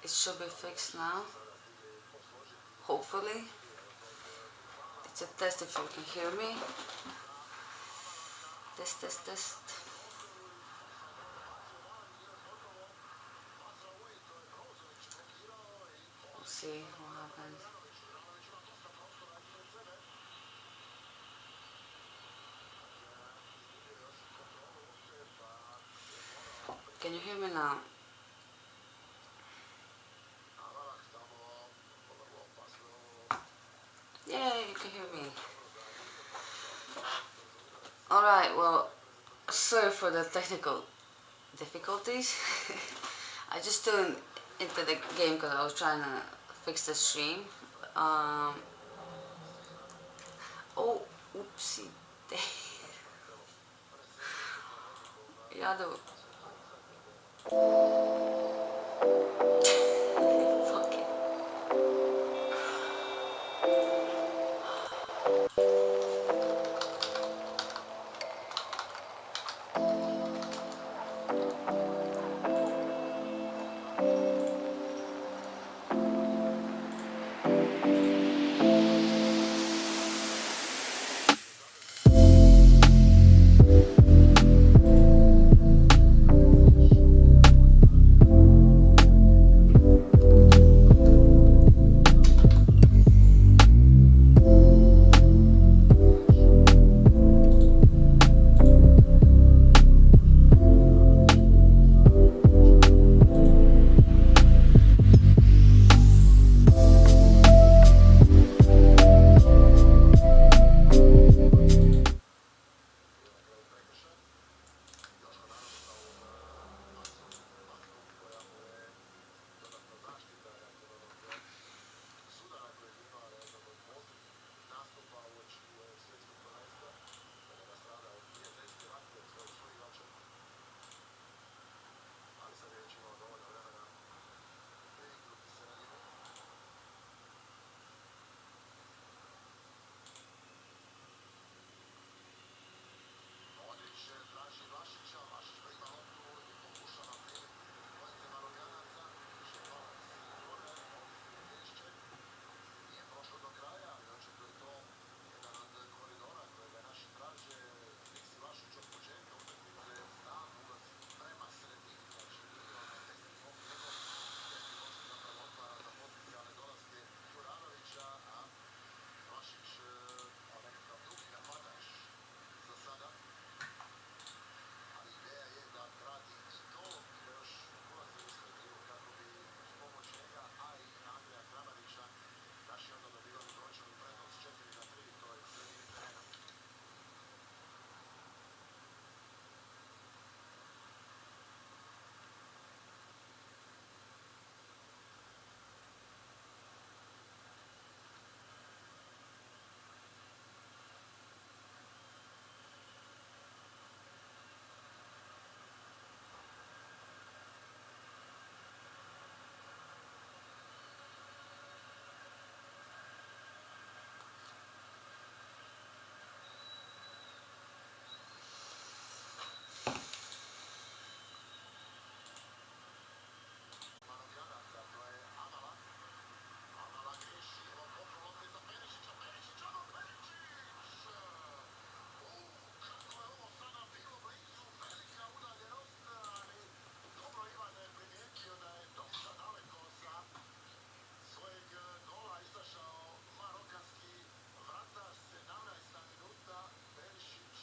It should be fixed now. Hopefully. It's a test if you can hear me. Test, test, test. We'll see what happens. Can you hear me now? Yeah, you can hear me. Alright, well, sorry for the technical difficulties. I just tuned into the game because I was trying to fix the stream. Oh, oopsie. Yeah, the fuck it.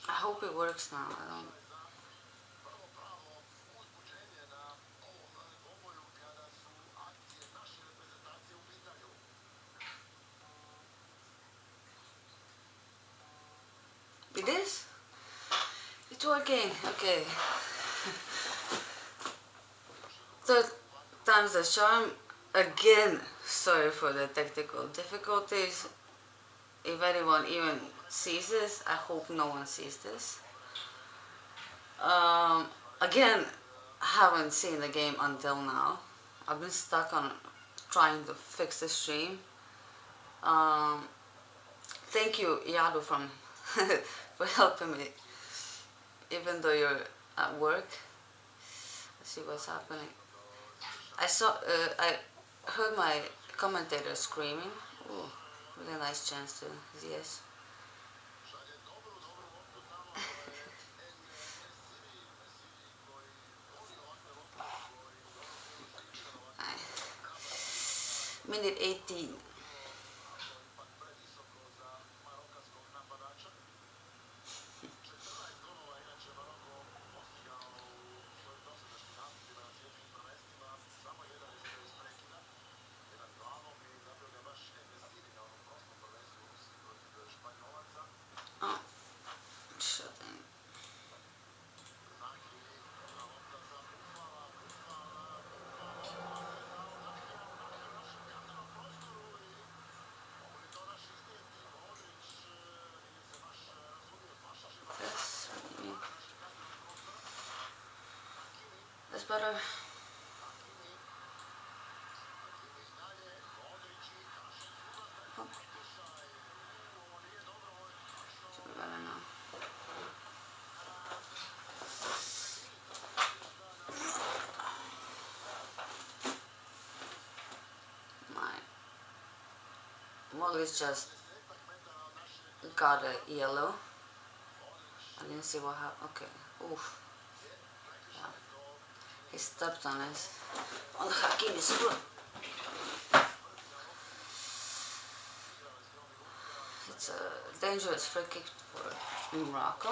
I hope it works now. I don't. It is? It's working. Okay. Third time's the charm. Again, sorry for the technical difficulties. If anyone even sees this, I hope no one sees this. Again, I haven't seen the game until now. I've been stuck on trying to fix the stream. Thank you, Yadu, for helping me, even though you're at work. Let's see what's happening. I saw heard my commentator screaming. Ooh, really nice chance to yes. Minute 18. Oh, shut in. That's, that's better. Oh, should be better now. My Molly's just got a yellow. I didn't see what happened. Okay. Oof. Yeah. He stepped on his on Hakimi's foot. It's a dangerous free kick for Morocco.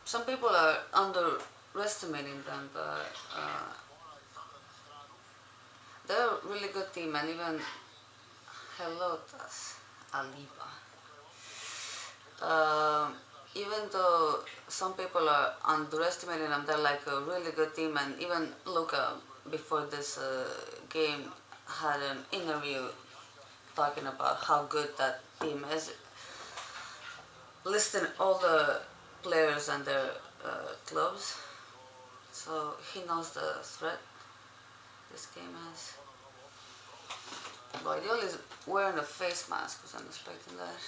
Some people are underestimating them, but they're a really good team, and even Helotas Aliba. Even though some people are underestimating them, they're like a really good team, and even Luka before this game had an interview talking about how good that team is, listing all the players and their clubs. So he knows the threat this game has. Guardiola is wearing a face mask. Was not expecting that.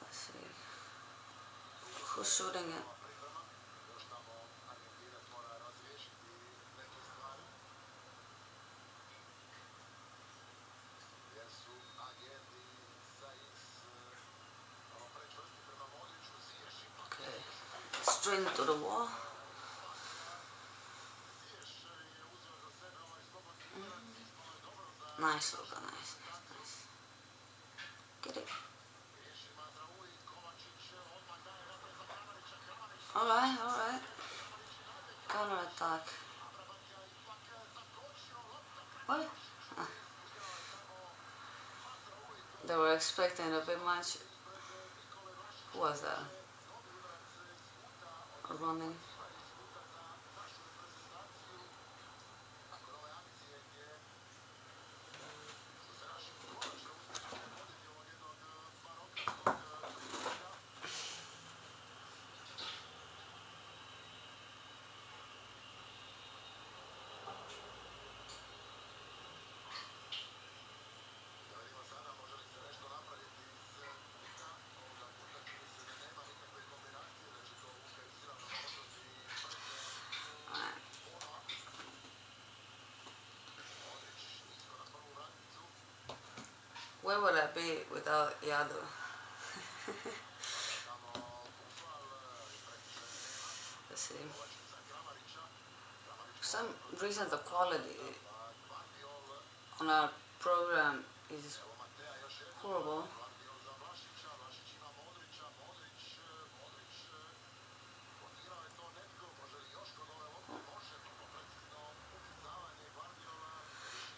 Let's see. Who's shooting it? Okay. Straight into the wall. Nice, Luka. Nice, nice, nice. Get it. Alright, alright. Counter attack. What? They were expecting a bit much. Who was that? Running. Where would I be without Yado? Let's see. For some reason the quality on our program is horrible.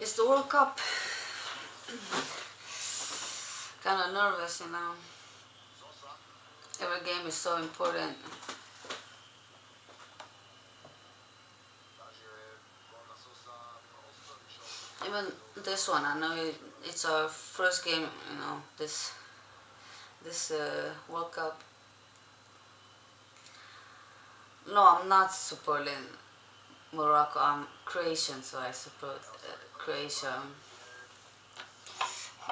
It's the World Cup. Kind of nervous, you know. Every game is so important. Even this one, I know it's our first game, you know, this World Cup. No, I'm not supporting Morocco. I'm Croatian, so I support Croatia.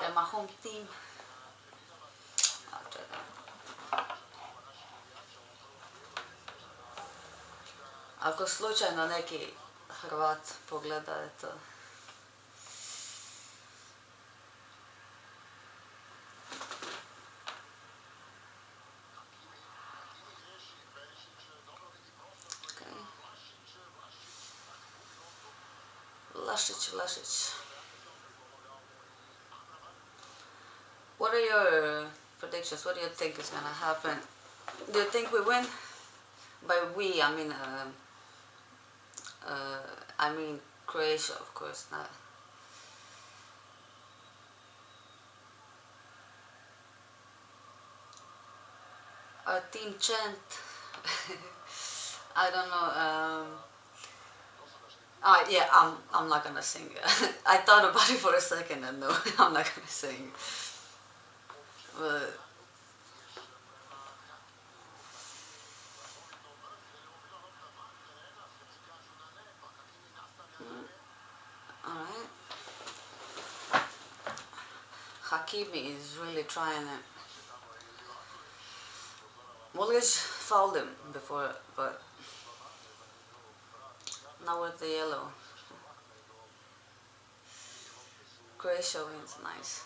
They're my home team. After that. Ako slučajno neki Hrvat pogleda je to. Okay. Vlašić. What are your predictions? What do you think is gonna happen? Do you think we win? By we, I mean Croatia, of course. Not. Our team chant. I don't know. Yeah, I'm not gonna sing. I thought about it for a second, and no, I'm not gonna sing. But alright. Hakimi is really trying it. Modric fouled him before, but now with the yellow. Croatia wins, nice.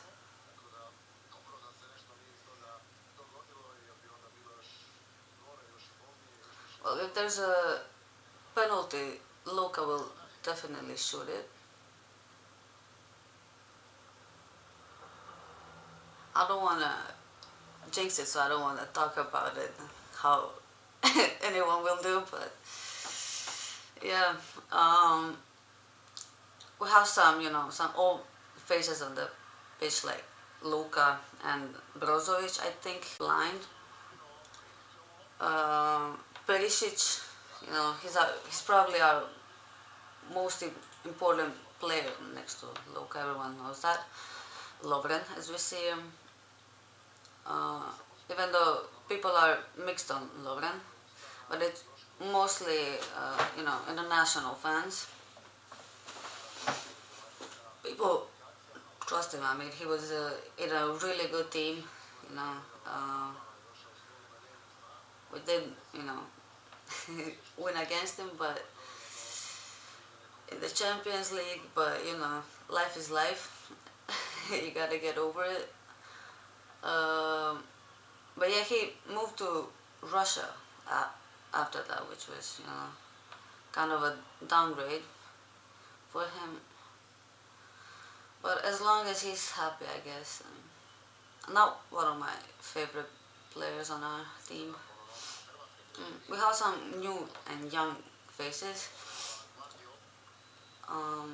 Well, if there's a penalty, Luka will definitely shoot it. I don't want to jinx it, so I don't want to talk about it, how anyone will do, but yeah, we have some old faces on the pitch like Luka and Brozovic, I think, blind. Perisic, he's probably our most important player next to Luka, everyone knows that. Lovren, as we see him. Even though people are mixed on Lovren, but it's mostly, international fans. People trust him. I mean, he was in a really good team, you know. We did, win against him, but in the Champions League, but, life is life. You gotta get over it. But yeah, he moved to Russia after that, which was, kind of a downgrade for him. But as long as he's happy, I guess. Not one of my favorite players on our team. We have some new and young faces. I'll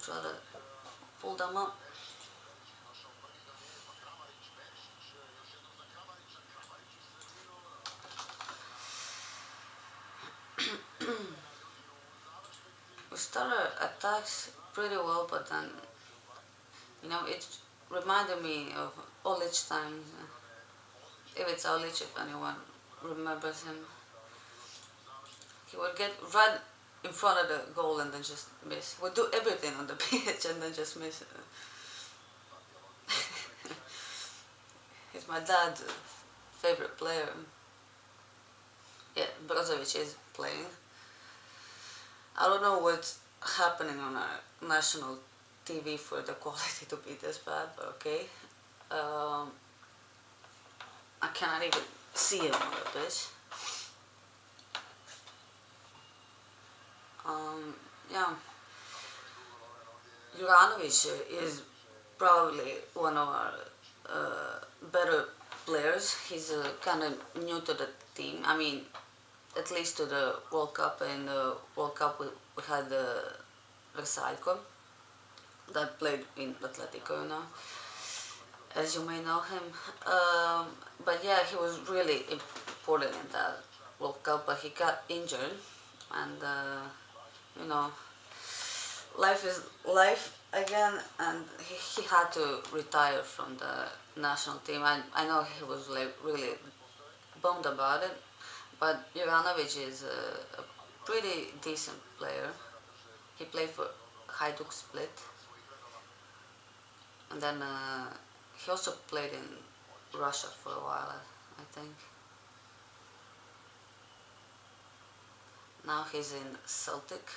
try to pull them up. We started attacks pretty well, but then, it reminded me of Olic times. If it's Olic, if anyone remembers him, he would get right in front of the goal and then just miss. Would do everything on the pitch and then just miss it. He's my dad's favorite player. Yeah, Brozovic is playing. I don't know what's happening on our national TV for the quality to be this bad, but okay. I cannot even see him on the pitch. Yeah. Juranovic is probably one of our better players. He's kind of new to the team. I mean, at least to the World Cup. In the World Cup, we had Versailles that played in Atletico, as you may know him. But yeah, he was really important in that World Cup, but he got injured, and life is life again, and he had to retire from the national team. I know he was like really bummed about it, but Juranovic is a pretty decent player. He played for Hajduk Split, and then he also played in Russia for a while, I think. Now he's in Celtic.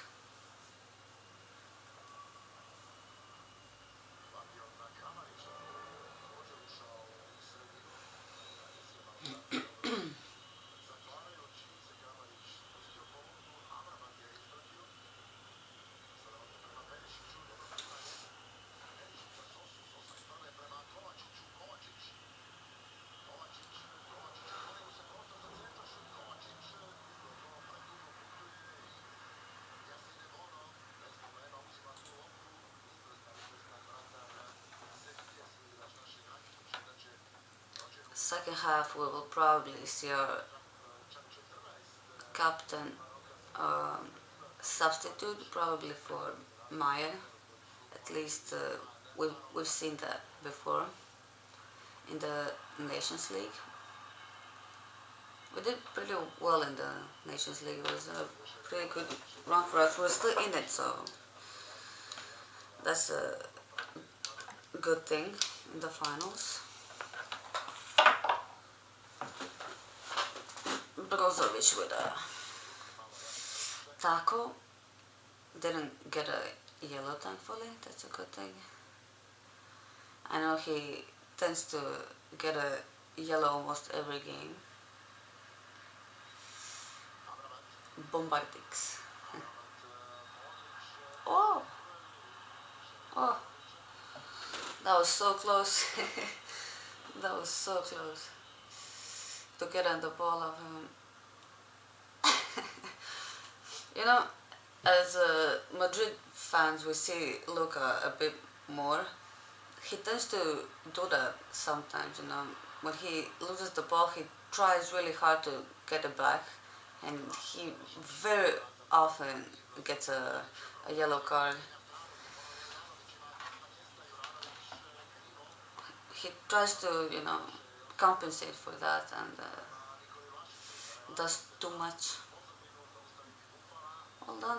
Second half we will probably see our captain substitute probably for Maya. At least we've seen that before in the Nations League. We did pretty well in the Nations League. It was a pretty good run for us. We're still in it, so that's a good thing in the finals. Brozovic with a tackle. Didn't get a yellow, thankfully. That's a good thing. I know he tends to get a yellow almost every game. Bombardix. Oh! Oh! That was so close. That was so close. To get on the ball of him. You know, as Madrid fans, we see Luka a bit more. He tends to do that sometimes, you know. When he loses the ball, he tries really hard to get it back, and he very often gets a yellow card. He tries to, you know, compensate for that and does too much. Well done.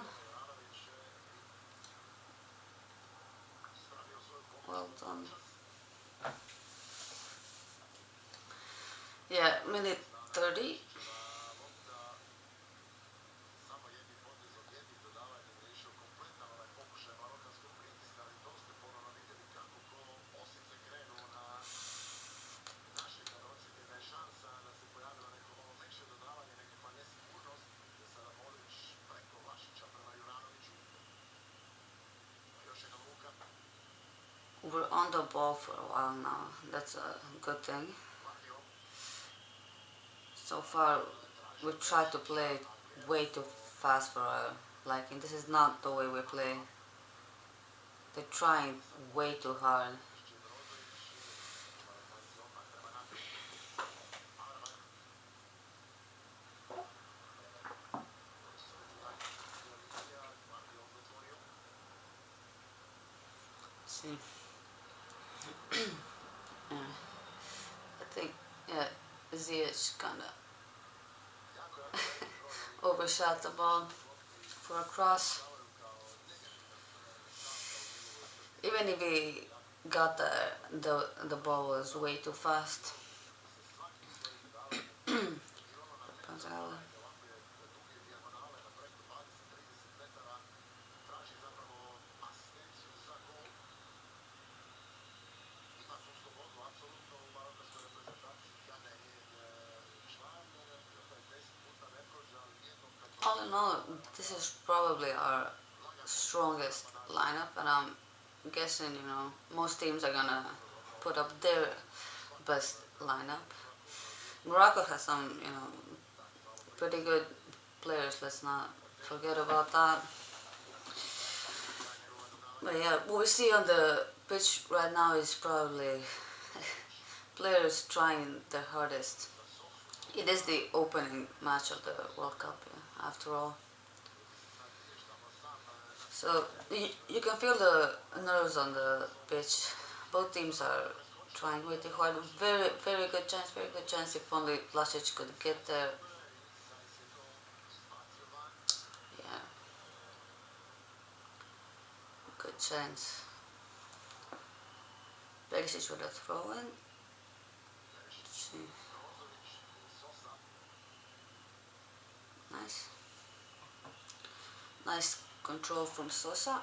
Well done. Yeah, minute 30. We're on the ball for a while now. That's a good thing. So far, we tried to play way too fast for our liking. This is not the way we play. They're trying way too hard. See. Yeah. I think, yeah, Ziyech kind of overshot the ball for a cross. Even if he got there, the ball was way too fast. All in all, this is probably our strongest lineup, and I'm guessing, you know, most teams are gonna put up their best lineup. Morocco has some, you know, pretty good players. Let's not forget about that. But yeah, what we see on the pitch right now is probably players trying their hardest. It is the opening match of the World Cup, yeah, after all. So you can feel the nerves on the pitch. Both teams are trying really hard. Very good chance, very good chance if only Vlasic could get there. Yeah, good chance. Perisic with a throw in. Let's see. Nice. Nice control from Sosa.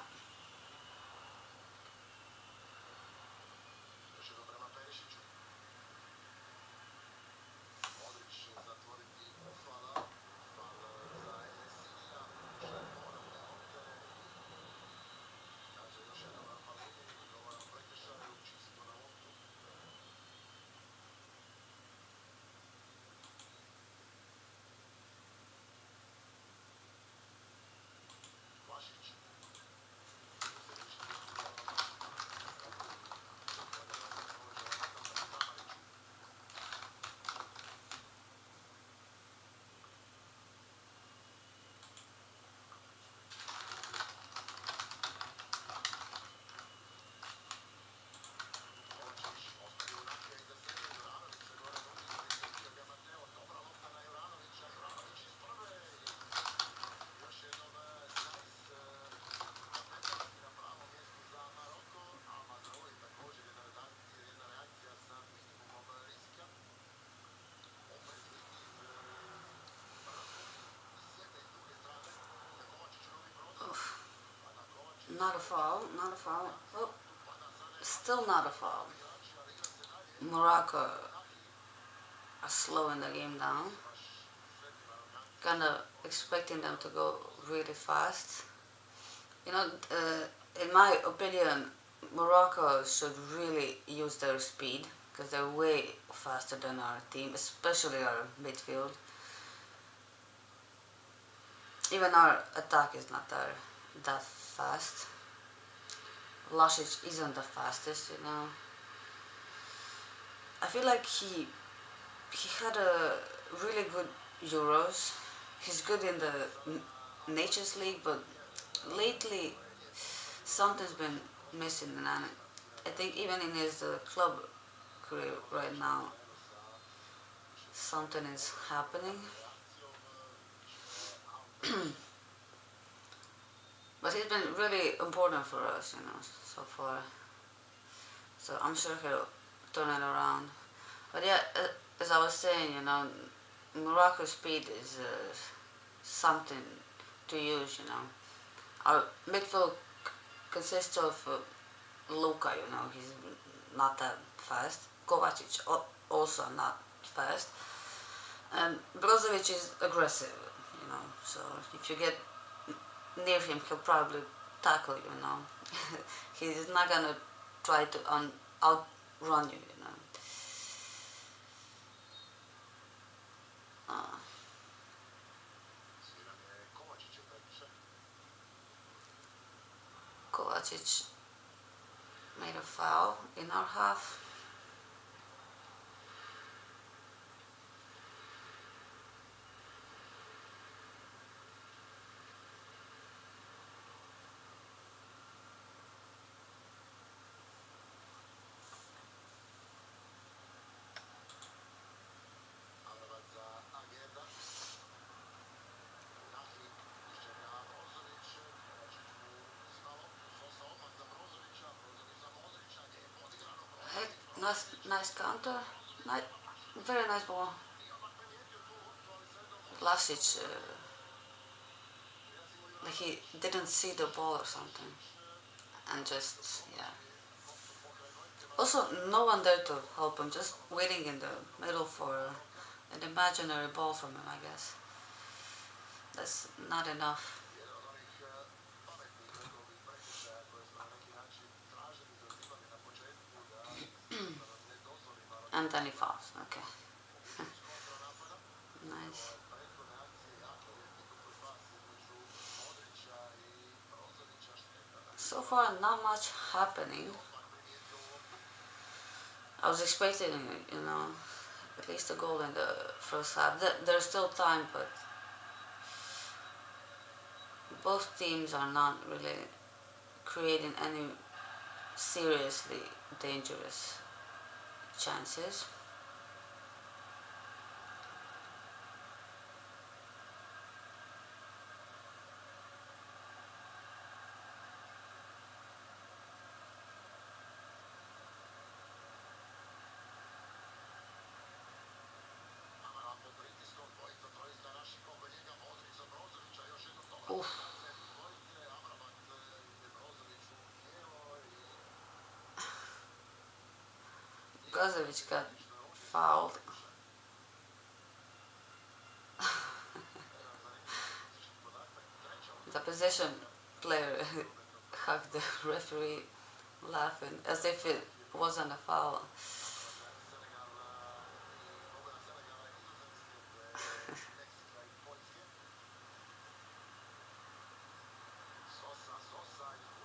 Not a foul, not a foul. Oh, still not a foul. Morocco are slowing the game down. Kind of expecting them to go really fast. You know, in my opinion, Morocco should really use their speed because they're way faster than our team, especially our midfield. Even our attack is not that fast. Lasic isn't the fastest, you know. I feel like he had a really good Euros. He's good in the Nations League, but lately something's been missing, and I think even in his club career right now, something is happening. But he's been really important for us, you know, so far. So I'm sure he'll turn it around. But yeah, as I was saying, you know, Morocco's speed is something to use, you know. Our midfield consists of Luka, you know, he's not that fast. Kovacic also not fast. And Brozovic is aggressive, you know, so if you get near him, he'll probably tackle you, you know. He's not gonna try to outrun you, you know. Uh, Kovacic made a foul in our half. Hey, nice counter. Nice, very nice ball. Lasic, like he didn't see the ball or something, and just yeah. Also, no one there to help him, just waiting in the middle for an imaginary ball from him. I guess that's not enough. And then he falls. Okay, nice. So far, not much happening. I was expecting, you know, at least a goal in the first half. There's still time, but both teams are not really creating any seriously dangerous chances. Oof. Brozovic got fouled. The possession player hugged the referee, laughing as if it wasn't a foul.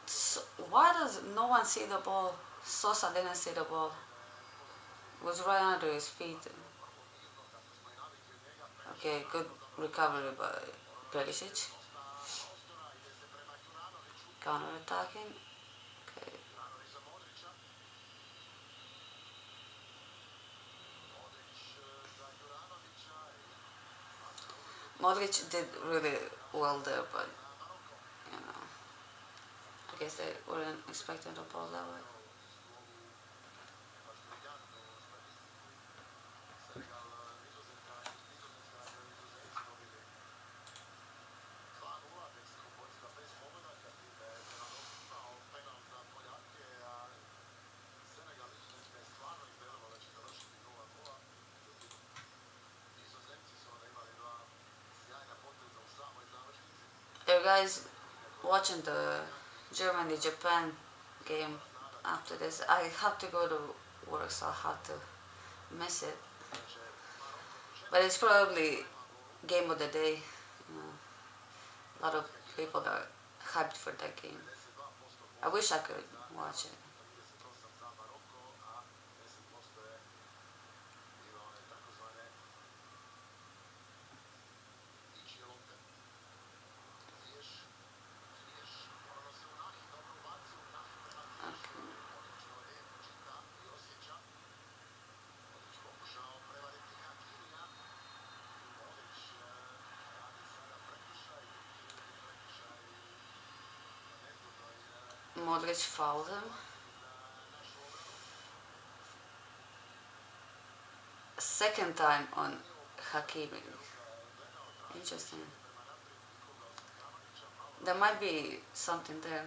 So why does no one see the ball? Sosa didn't see the ball. It was right under his feet. Okay, good recovery by Perisic. Counter attacking. Okay. Modric did really well there, but you know, I guess they weren't expecting the ball that way. You guys watching the Germany-Japan game after this? I have to go to work, so I have to miss it. But it's probably game of the day. You know, a lot of people are hyped for that game. I wish I could watch it. Okay. Modric fouled him. Second time on Hakimi. Interesting. There might be something there.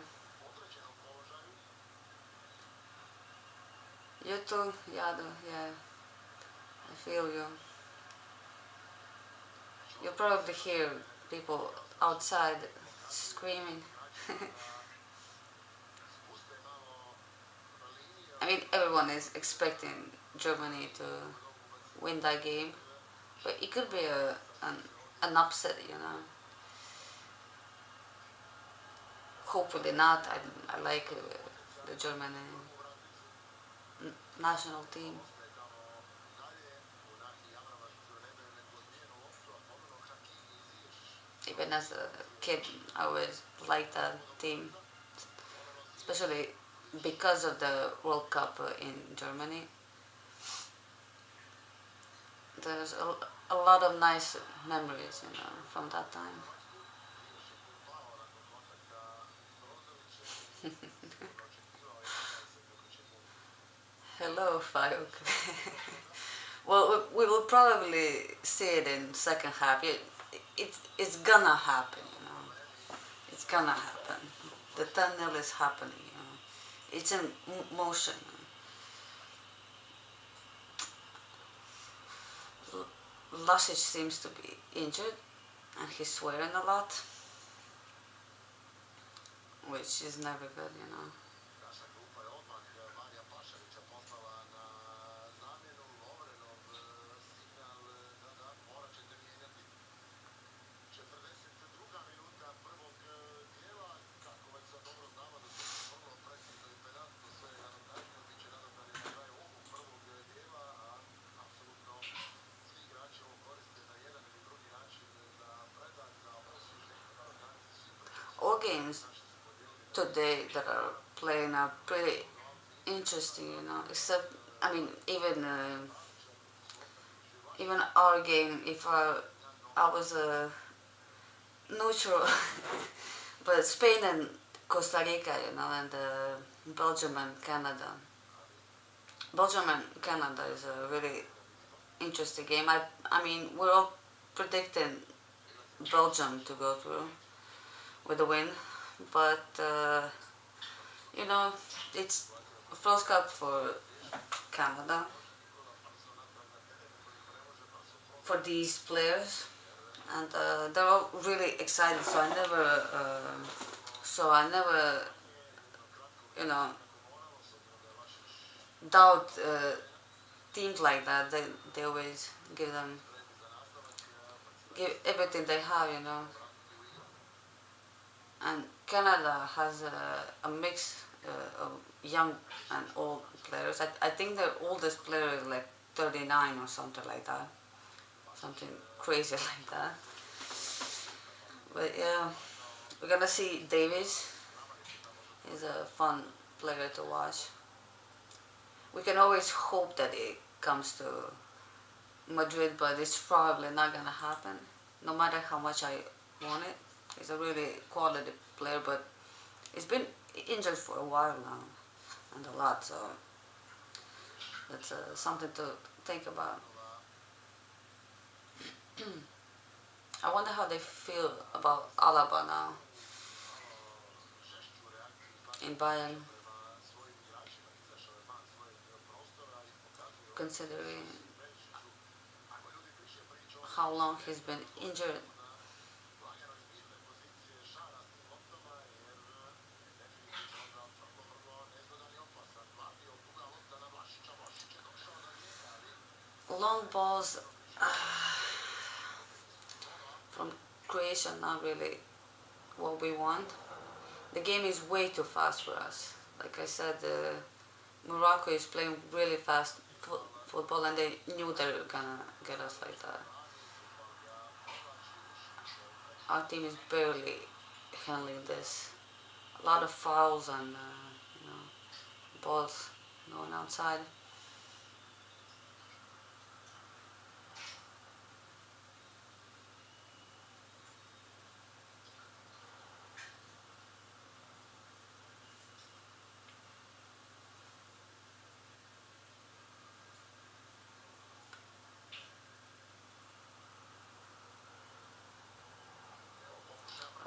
You too, Yado, yeah. I feel you. You probably hear people outside screaming. I mean, everyone is expecting Germany to win that game, but it could be an upset, you know. Hopefully not. I like the German national team. Even as a kid, I always liked that team, especially because of the World Cup in Germany. There's a lot of nice memories, you know, from that time. Hello, Farouk. Well, we will probably see it in second half. It's gonna happen, you know. It's gonna happen. The 10-0 is happening, you know. It's in motion. Lasic seems to be injured, and he's swearing a lot, which is never good, you know. All games today that are playing are pretty interesting, you know. Except, I mean, even our game. If I was a neutral, but Spain and Costa Rica, you know, and Belgium and Canada. Belgium and Canada is a really interesting game. I mean, we're all predicting Belgium to go through with a win, but you know, it's first cup for Canada for these players, and they're all really excited. So I never, you know, doubt teams like that. They always give everything they have, And Canada has a mix of young and old players. I think their oldest player is like 39 or something like that, something crazy like that. But yeah, we're gonna see Davis. He's a fun player to watch. We can always hope that it comes to Madrid, but it's probably not gonna happen. No matter how much I want it, he's a really quality player, but he's been injured for a while now, and a lot. So that's something to think about. I wonder how they feel about Alaba now in Bayern, considering how long he's been injured. Long balls from Croatia, not really what we want. The game is way too fast for us. Like I said, Morocco is playing really fast football, and they knew they were gonna get us like that. Our team is barely handling this. A lot of fouls and balls going outside.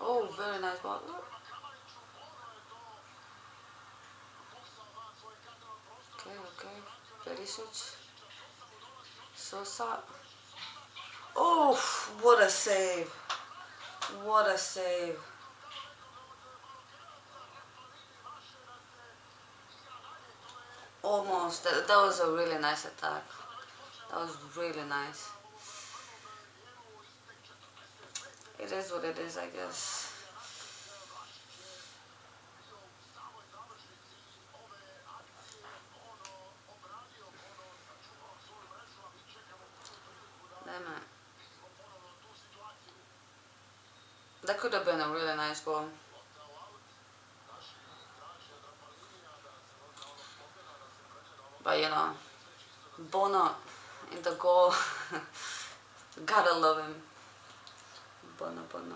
Oh, very nice ball. Okay, okay. Perisic. Sosa. Oh, what a save. What a save. Almost. That was a really nice attack. That was really nice. It is what it is, I guess. Damn it. That could have been a really nice goal. But Bono in the goal. Gotta love him. Bono, Bono.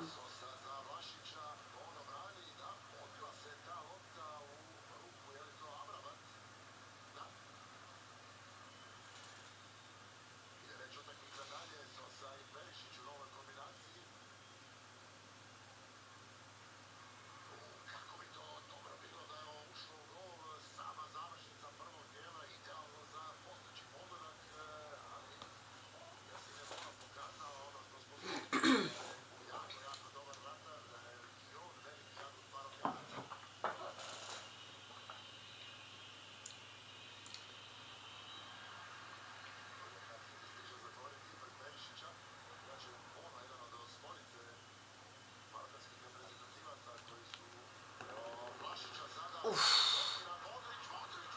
Oof.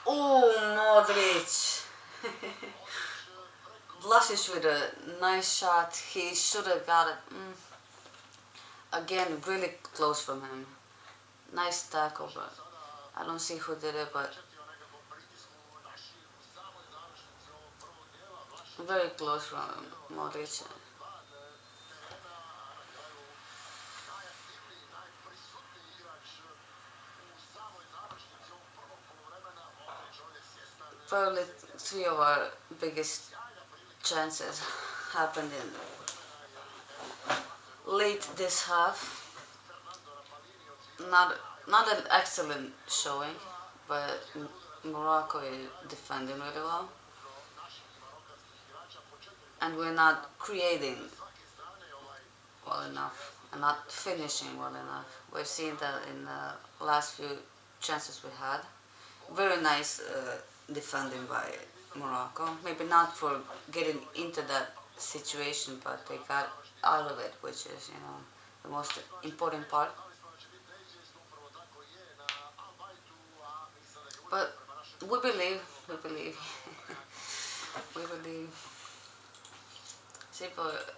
Oh, Modric. Vlasic with a nice shot. He should have got it. Again, really close from him. Nice tackle, but I don't see who did it, but very close from Modric. Probably three of our biggest chances happened in late this half. Not not an excellent showing, but Morocco is defending really well, and we're not creating well enough and not finishing well enough. We've seen that in the last few chances we had. Very nice defending by Morocco. Maybe not for getting into that situation, but they got out of it, which is, the most important part. But we believe, we believe. See, but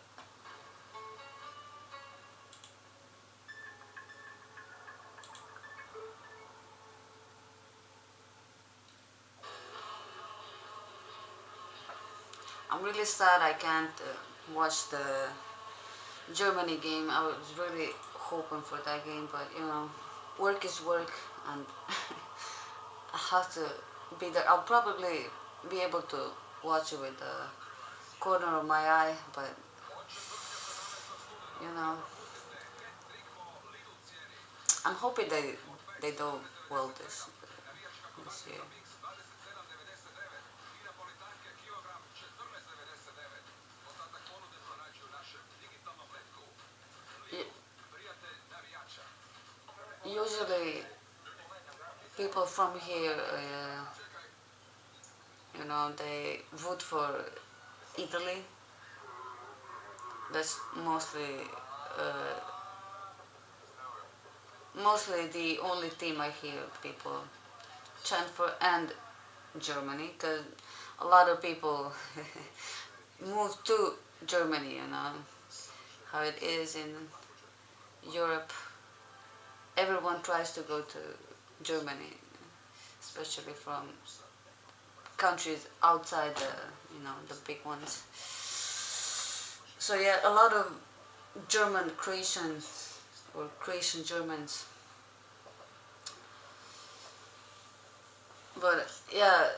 I'm really sad I can't watch the Germany game. I was really hoping for that game, but work is work, and I have to be there. I'll probably be able to watch it with the corner of my eye, but you know, I'm hoping they do well this year. Usually, people from here, they vote for Italy. That's uh, mostly the only team I hear people chant for, and Germany, because a lot of people move to Germany. How it is in Europe. Everyone tries to go to Germany, especially from countries outside the big ones. So yeah, a lot of German Croatians or Croatian Germans. But yeah,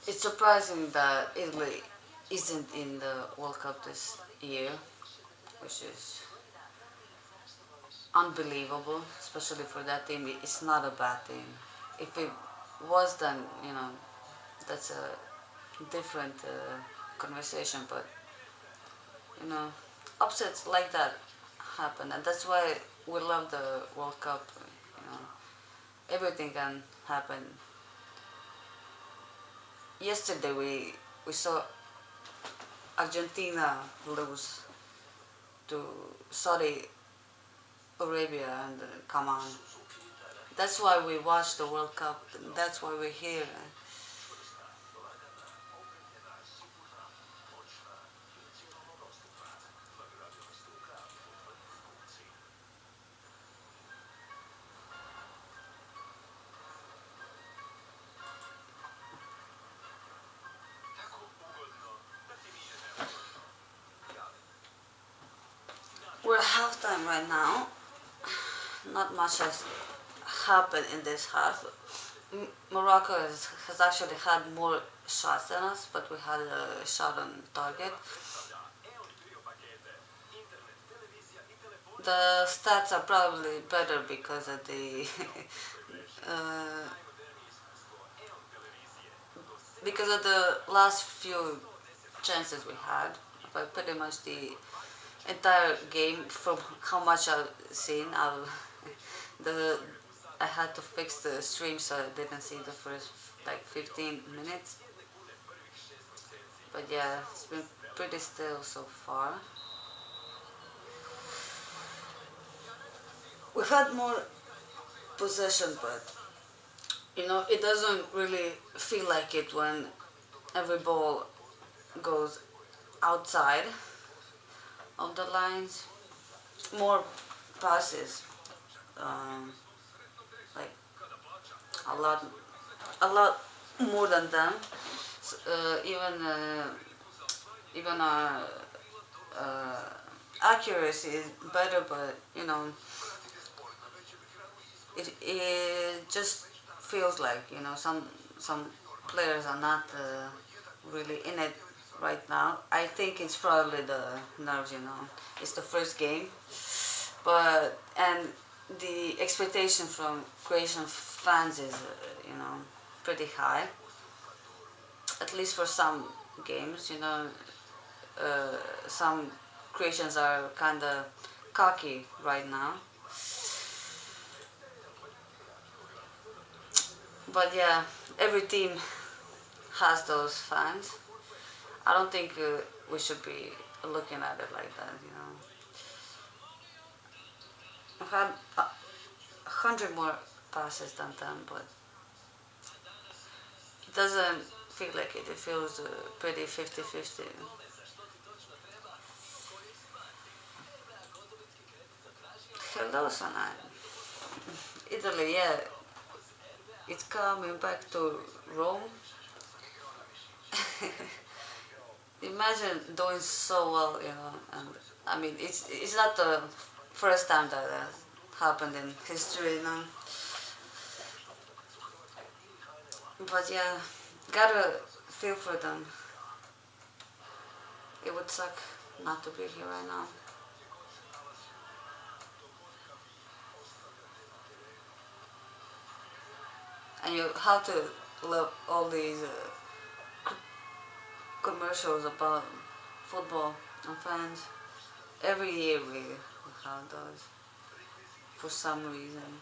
it's surprising that Italy isn't in the World Cup this year, which is unbelievable, especially for that team. It's not a bad team. If it was, then that's a different conversation. But you know, upsets like that happen, and that's why we love the World Cup. Everything can happen. Yesterday we saw Argentina lose to Saudi Arabia, and come on. That's why we watch the World Cup. That's why we're here. We're at halftime right now. Not much has happened in this half. Morocco has actually had more shots than us, but we had a shot on target. The stats are probably better because of the uh, because of the last few chances we had, but pretty much the entire game from how much I've seen. The I had to fix the stream so I didn't see the first like 15 minutes. But yeah, it's been pretty still so far. We've had more possession, but it doesn't really feel like it when every ball goes outside of the lines. More passes, um, like a lot, a lot more than them. Even our uh, accuracy is better, but it just feels like some players are not really in it right now. I think it's probably the nerves. It's the first game, but and the expectation from Croatian fans is pretty high, at least for some games. Uh, some Croatians are kind of cocky right now. But yeah, every team has those fans. I don't think we should be looking at it like that. I've had 100 more passes than them, but it doesn't feel like it. It feels pretty 50-50. Hello, Sana. Italy, yeah, it's coming back to Rome. Imagine doing so well. And I mean, it's not the first time that happened in history. But yeah, gotta feel for them. It would suck not to be here right now. And you have to love all these commercials about football and fans. Every year we have those for some reason,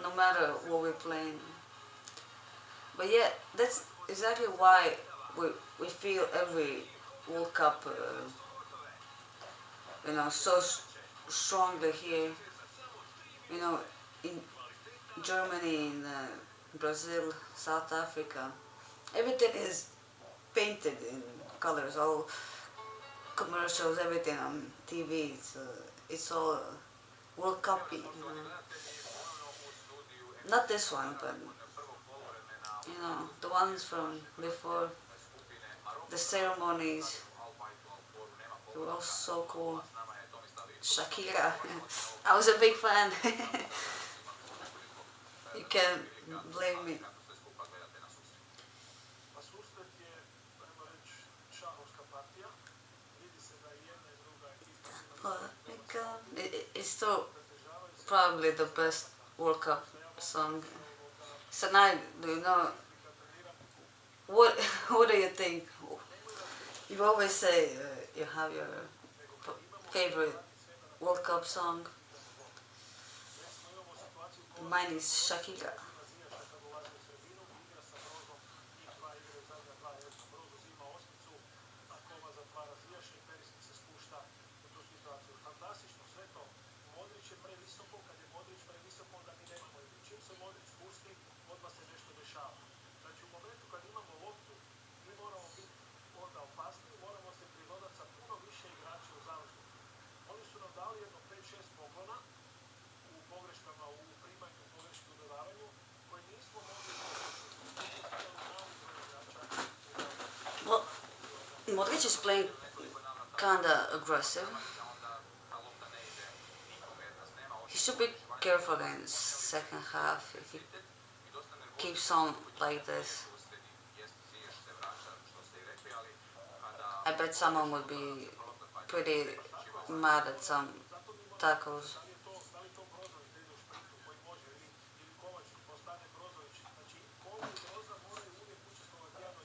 no matter what we're playing. But yeah, that's exactly why we feel every World Cup, so strongly here. You know, in Germany, in Brazil, South Africa, everything is painted in colors. All commercials, everything on TV. It's all World Cup-y. Not this one, but the ones from before, the ceremonies, they were all so cool. Shakira, I was a big fan. You can't blame me. But it's still probably the best World Cup song. So now, do you know what? What do you think? You always say you have your favorite World Cup song. Mine is Shakira. Well, Modric is playing kinda aggressive. He should be careful in second half if he keeps on like this. I bet someone will be pretty mad at some tackles.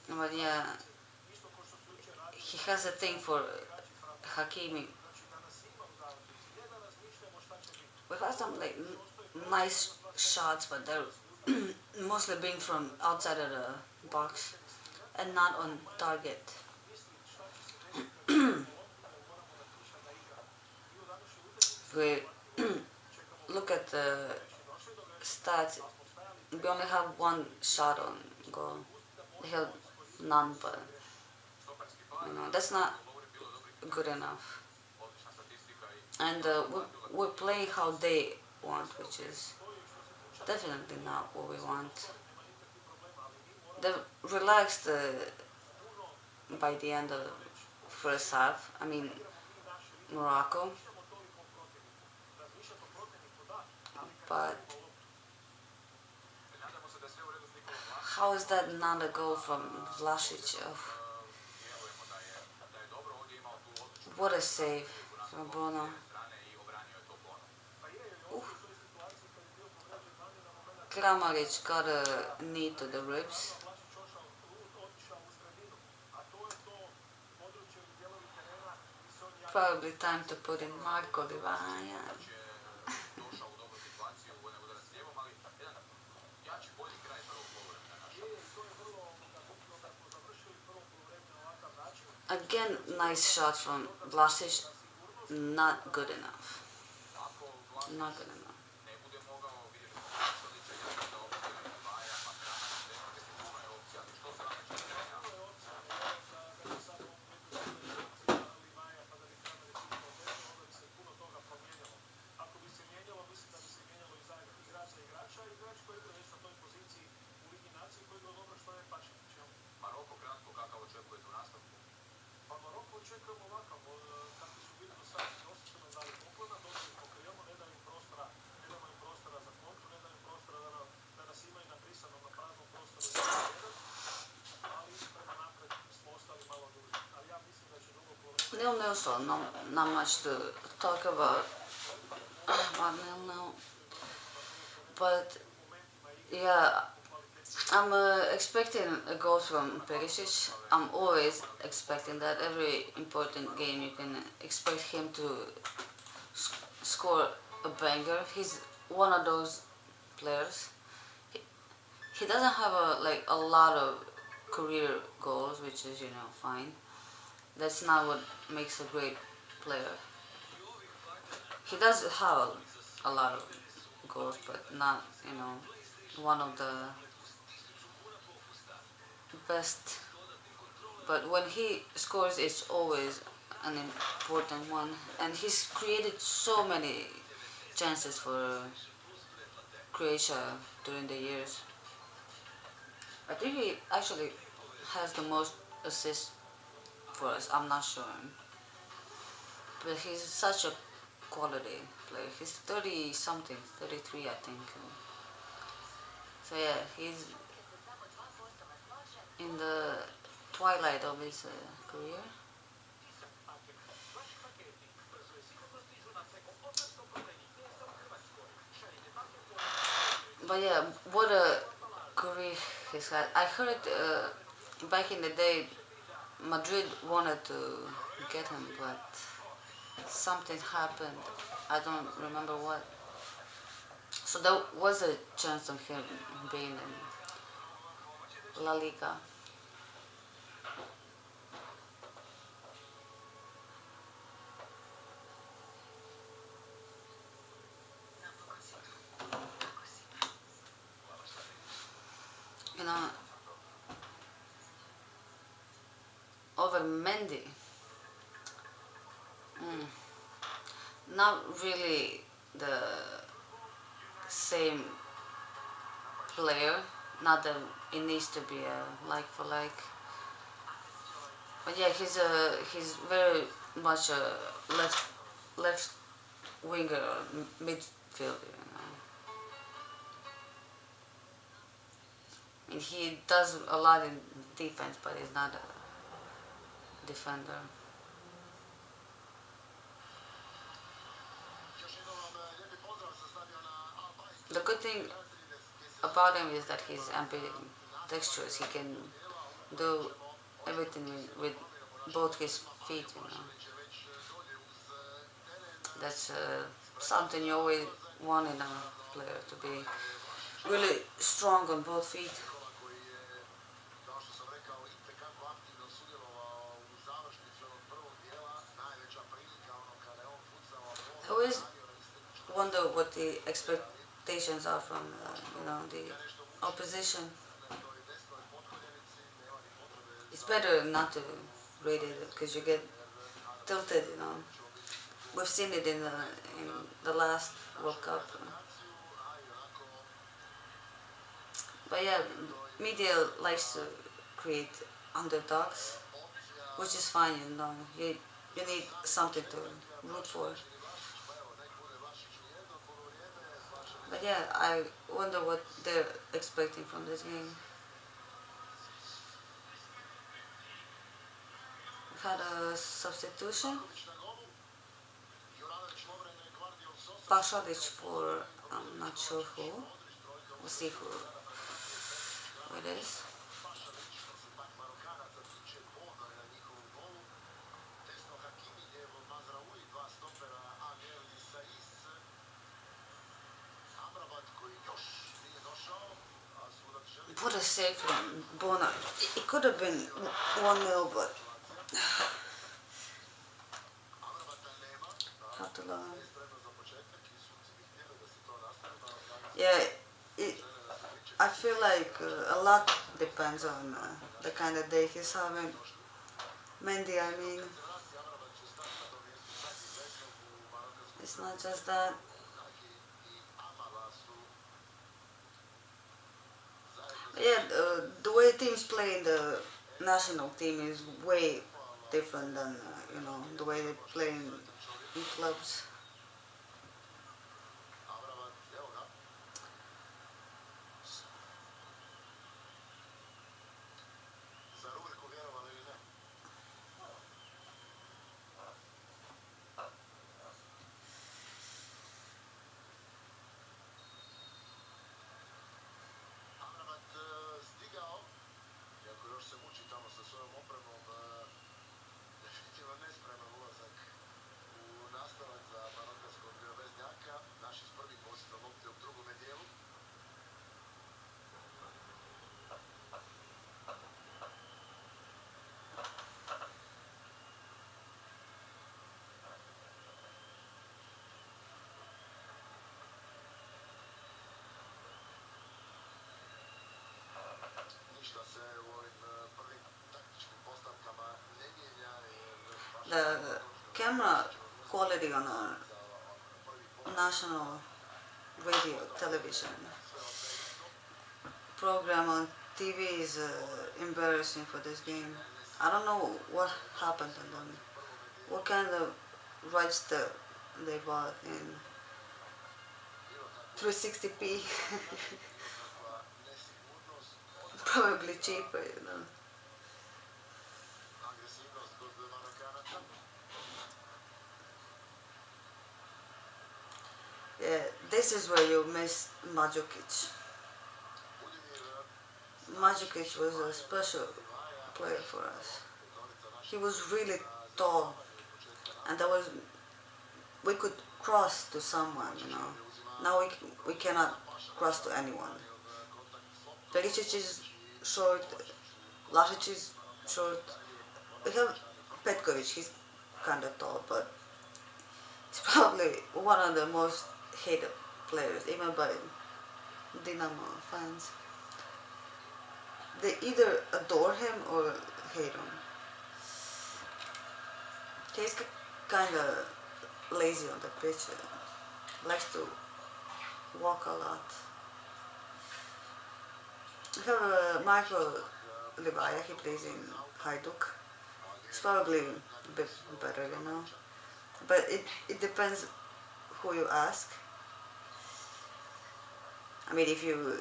But yeah, he has a thing for Hakimi. We have some like nice shots, but they're mostly being from outside of the box and not on target. If we look at the stats, we only have one shot on goal. They have none, but that's not good enough. And we're playing how they want, which is definitely not what we want. They relaxed by the end of the first half. I mean, Morocco, but how is that not a goal from Vlasic? Oh, what a save from Bruno. Ooh, Kramaric got a knee to the ribs. Probably time to put in Marco Livaya. Again, nice shot from Vlasic. Not good enough. Not good enough. Nil-nil, so not much to talk about. About nil-nil. But yeah, I'm expecting a goal from Perisic. I'm always expecting that. Every important game you can expect him to score a banger. He's one of those players. He doesn't have a lot of career goals, which is fine. That's not what makes a great player. He does have a lot of goals, but not one of the best. But when he scores, it's always an important one, and he's created so many chances for Croatia during the years. I think he actually has the most assists for us. I'm not sure, but he's such a quality player. He's 30 something, 33 I think. So yeah, he's in the twilight of his career. But yeah, what a career he's had. I heard back in the day Madrid wanted to get him, but something happened. I don't remember what. So there was a chance of him being in La Liga. You know, over Mendy. Not really the same player. Not that it needs to be a like for like. But yeah, he's very much a left winger or midfielder. And he does a lot in defense, but he's not a defender. The good thing about him is that he's ambidextrous. He can do everything with both his feet. That's something you always want in a player, to be really strong on both feet. I always wonder what the expectations are from the opposition. It's better not to rate it because you get tilted. We've seen it in the last World Cup. But yeah, media likes to create underdogs, which is fine. You need something to root for. But yeah, I wonder what they're expecting from this game. We've had a substitution. Pašalić for I'm not sure who. We'll see who it is. What a save from Bona. It could have been 1-0, but have to learn. Yeah, it, I feel like a lot depends on the kind of day he's having. Mendy, I mean, it's not just that. Yeah, the way teams play in the national team is way different than the way they play in clubs. The camera quality on our national radio television program on TV is embarrassing for this game. I don't know what happened to them. What kind of rights they bought in 360p? Probably cheaper. Yeah, this is where you miss Majukic. Majukic was a special player for us. He was really tall, and we could cross to someone. Now we cannot cross to anyone. Perisic is short, Lasic is short. We have Petkovic, he's kind of tall, but he's probably one of the most hated players, even by Dinamo fans. They either adore him or hate him. He's kind of lazy on the pitch, likes to walk a lot. We have Michael Livaya, he plays in Hajduk. He's probably a bit better. But it depends who you ask. I mean, if you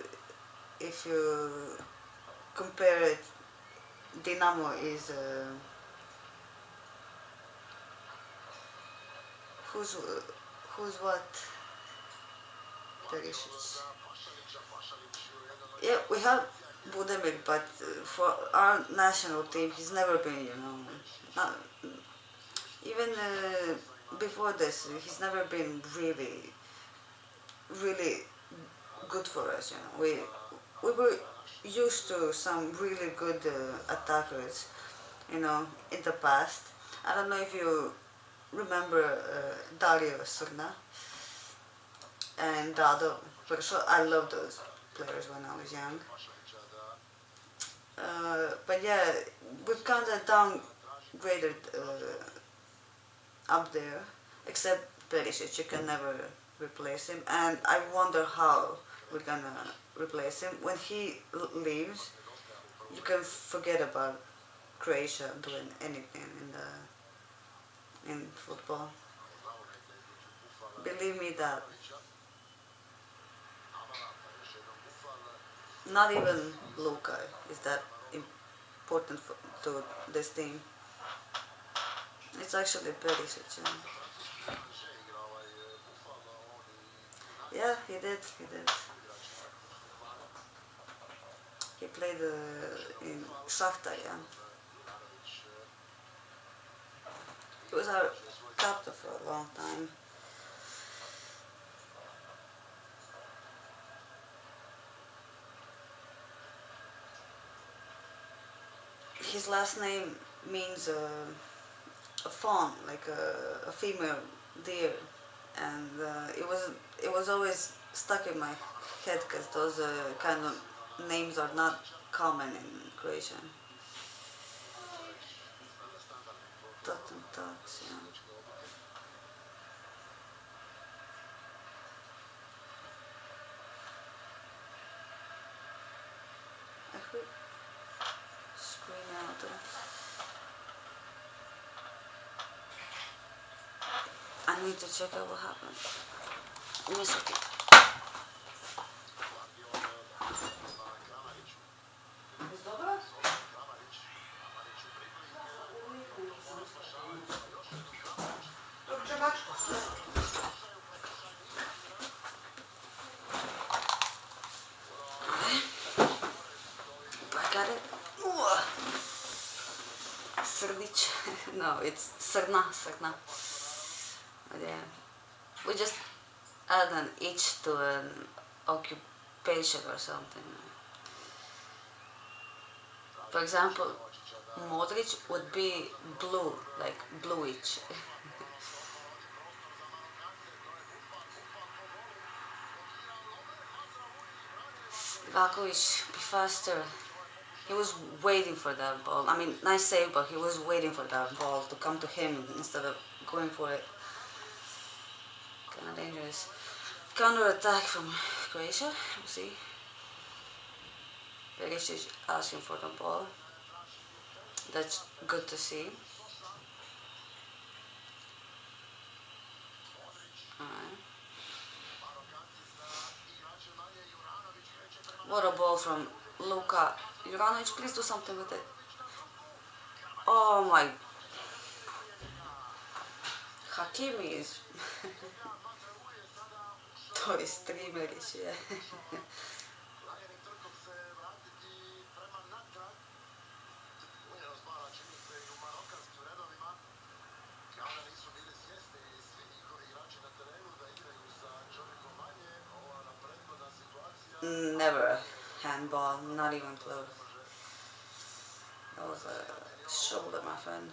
compare it, Dinamo is who's what? Perisic. Yeah, we have Budemir, but for our national team, he's never been. Not, even before this, he's never been really, really good for us. We were used to some really good attackers, in the past. I don't know if you remember Dario Srna and Dado. For sure, I love those players when I was young. But yeah, we've kind of downgraded up there, except Perisic. You can never replace him, and I wonder how we're gonna replace him. When he leaves, you can forget about Croatia doing anything in football. Believe me that not even Luka is that important to this team. It's actually Perisic. Yeah, he did. He played in Shakhtar, yeah. He was our captain for a long time. His last name means a fawn, like a female deer, and it was always stuck in my head because those kind of names are not common in Croatian. Tot and tots, yeah. I could screen out. I need to check out what happened. Give me a second. I got it. Ooh. Srdić. No, it's Srna, Srna. But yeah, we just add an H to an occupation or something. For example, Modric would be blue, like bluish. Vakovic, be faster. He was waiting for that ball. I mean, nice save, but he was waiting for that ball to come to him instead of going for it. Kind of dangerous. Counter attack from Croatia. You see, Perisic asking for the ball. That's good to see. Alright. What a ball from Luka. Juranovic, please do something with it. Oh my. Hakimi is. To je streamerić, je. Never handball, not even close. That was a shoulder, my friend.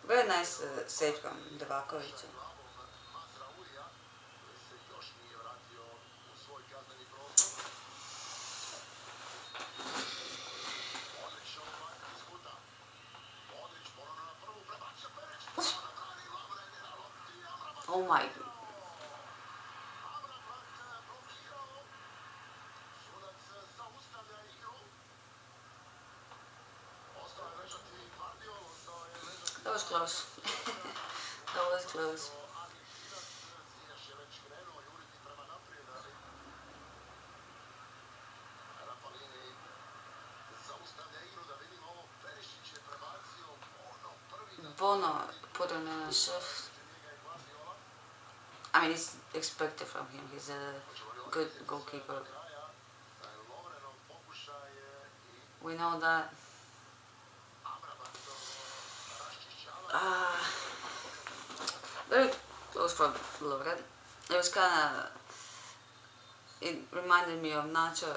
Very nice save from Devakovic. Oh my. That was close. That was close. Bono put on a shift. I mean, it's expected from him. He's a good goalkeeper. We know that. Uh, Very close from Lovren. It was kind of. It reminded me of Nacho.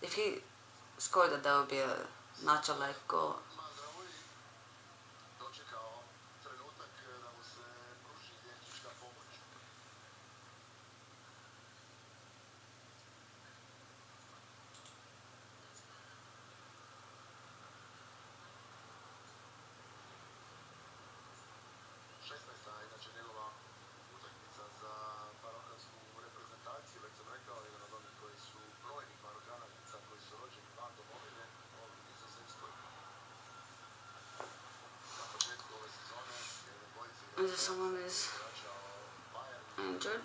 If he scored it, that would be a Nacho-like goal. Either someone is injured.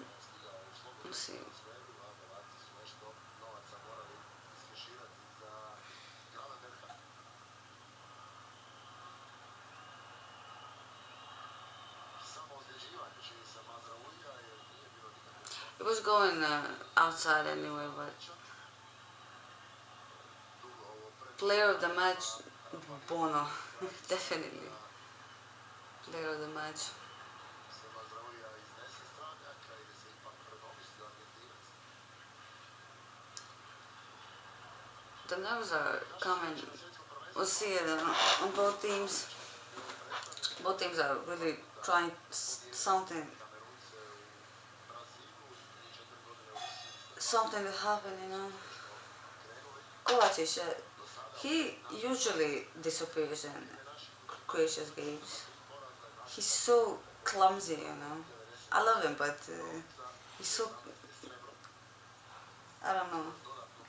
Let's see. It was going outside anyway, but Player of the match, Bono, definitely. Player of the match. The nerves are coming. We'll see it on both teams. Both teams are really trying something, something to happen. Kovacic, he usually disappears in Croatia's games. He's so clumsy. I love him, but he's so, I don't know.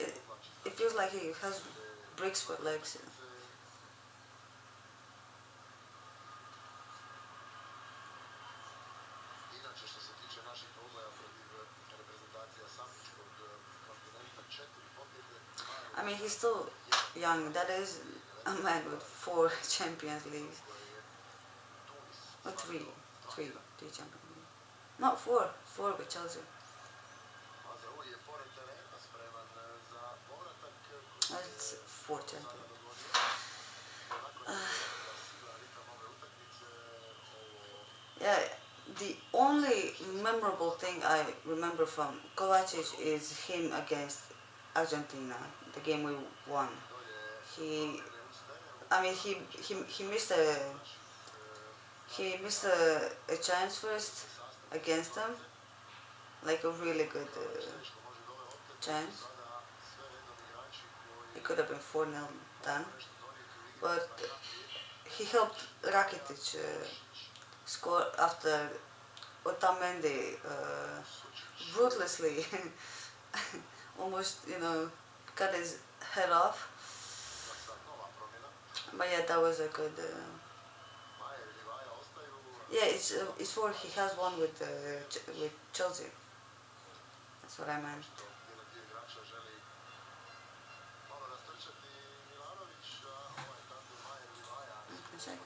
It, it feels like he has bricks for legs. I mean, he's still young. That is a man with four Champions Leagues. Or three Champions Leagues. Not four with Chelsea. That's four Champions. Yeah, the only memorable thing I remember from Kovacic is him against Argentina, the game we won. He, I mean, he missed a chance first against them, like a really good chance. It could have been 4-0 done, but he helped Rakitic score after Otamendi ruthlessly almost, cut his head off. But yeah, that was a good. Yeah, it's for he has one with Chelsea. That's what I meant. Check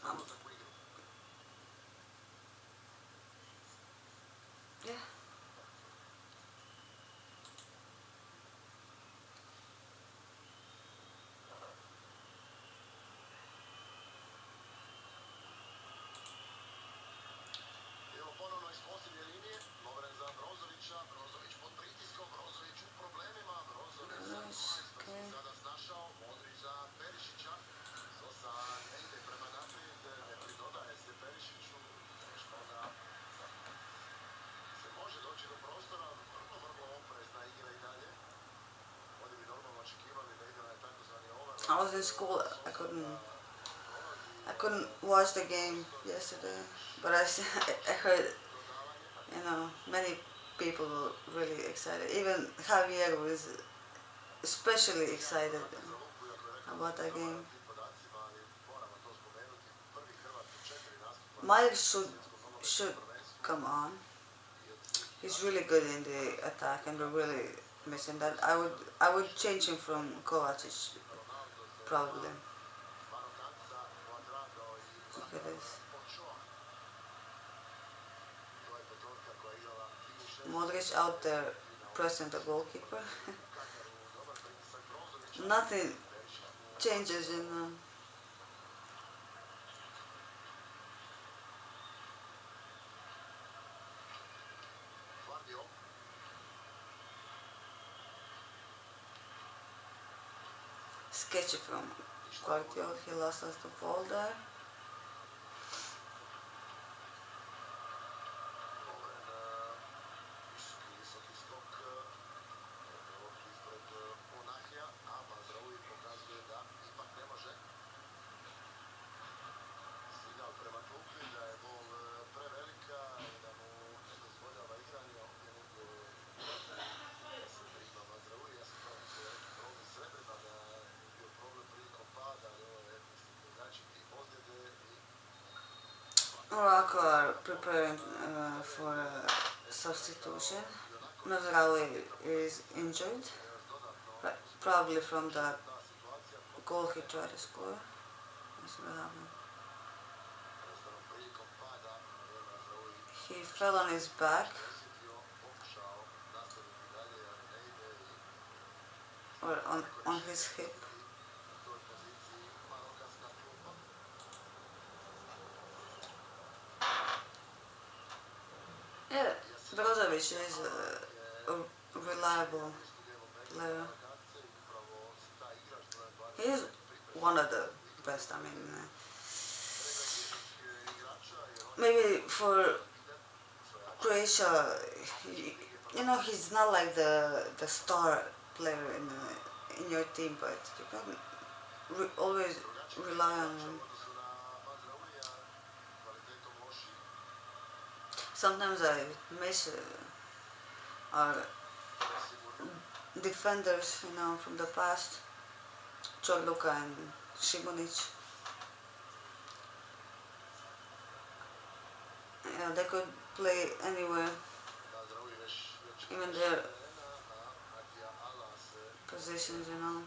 um, yeah. Okay. I was in school. I couldn't watch the game yesterday, but I heard many people were really excited. Even Javier was especially excited about that game. Myers should come on. He's really good in the attack, and we're really missing that. I would change him from Kovacic probably. Look at this. Modric out there pressing the goalkeeper. Nothing changes in sketchy from Guardiola. He lost us the ball there. Morocco are preparing for a substitution. Mazraoui is injured, probably from that goal he tried to score. Let's see what happened. He fell on his back. or on his hip. Yeah, Brozovic is a reliable player. He is one of the best. I mean, maybe for Croatia, you know, he's not like the star player in your team, but you can always rely on him. Sometimes I miss our defenders, you know, from the past, Luka and Simonic. You know, they could play anywhere, even their positions, you know.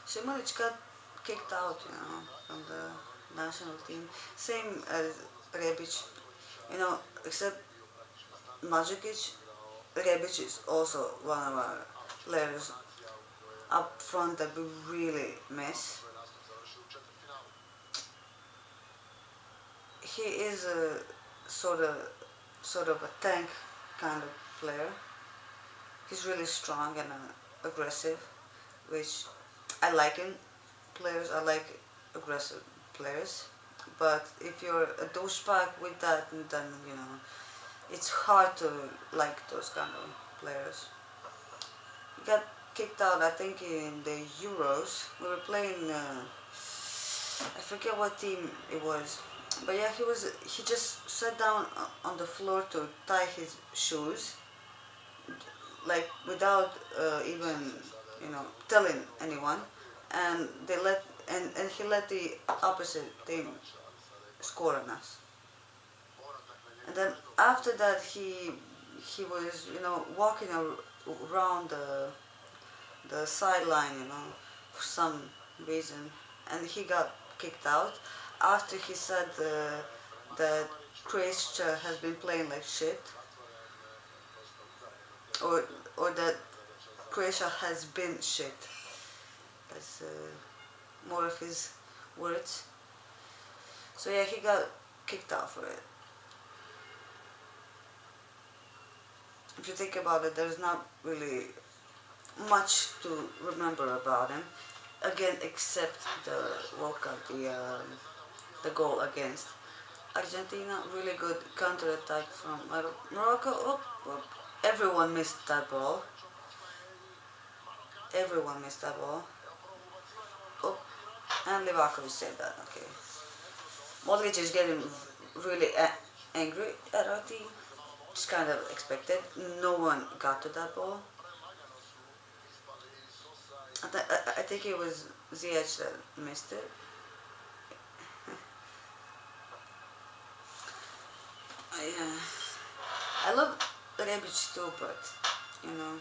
Simonic got kicked out, you know, from the national team. Same as Rebic, you know, except Magic, Rebic is also one of our players up front that we really miss. He is a sort of sort of a tank kind of player. He's really strong and aggressive, which I like in players. I like aggressive players. But if you're a douchebag with that, then you know it's hard to like those kind of players. He got kicked out, I think, in the Euros. We were playing. I forget what team it was, but yeah, he just sat down on the floor to tie his shoes, like without even you know telling anyone, and he let the opposite team score on us. And then after that, he was you know walking around the sideline, you know, for some reason, and he got kicked out after he said that Croatia has been playing like shit, or that Croatia has been shit. That's more of his words. So yeah, he got kicked out for it. If you think about it, there's not really much to remember about him. Again, except the World Cup, the goal against Argentina. Really good counter attack from Morocco. Oh, oh, everyone missed that ball. Everyone missed that ball. Oh, and Livakovic saved that. Okay. Modric is getting really angry at our team. Just kind of expected. No one got to that ball. I think it was Ziyech that missed it. Yeah. I love Rebic too, but you know,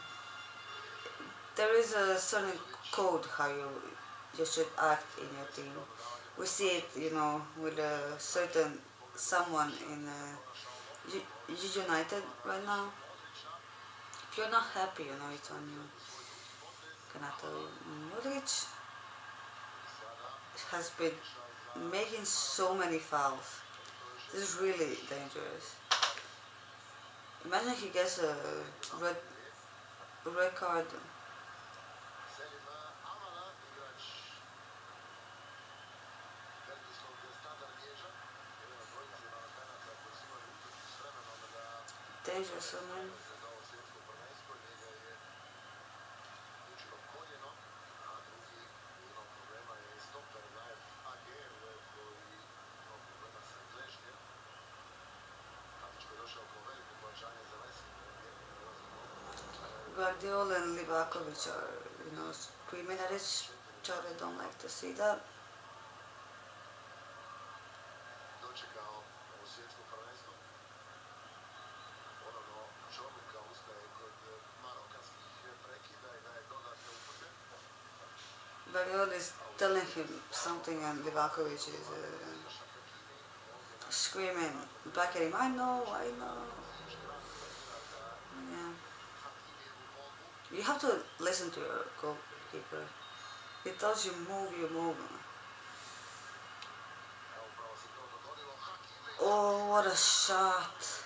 there is a certain code how you should act in your team. We see it, you know, with a certain someone in United right now. If you're not happy, you know, it's on you. Can I tell you? Modric has been making so many fouls. This is really dangerous. Imagine he gets a red card. Dangerous, man. Guardiola and Livakovic are, you know, screaming at each other. Don't like to see that. Variol is telling him something and Livakovic is screaming back at him, I know, I know. Yeah. You have to listen to your goalkeeper. He tells you move, you move. Oh, what a shot.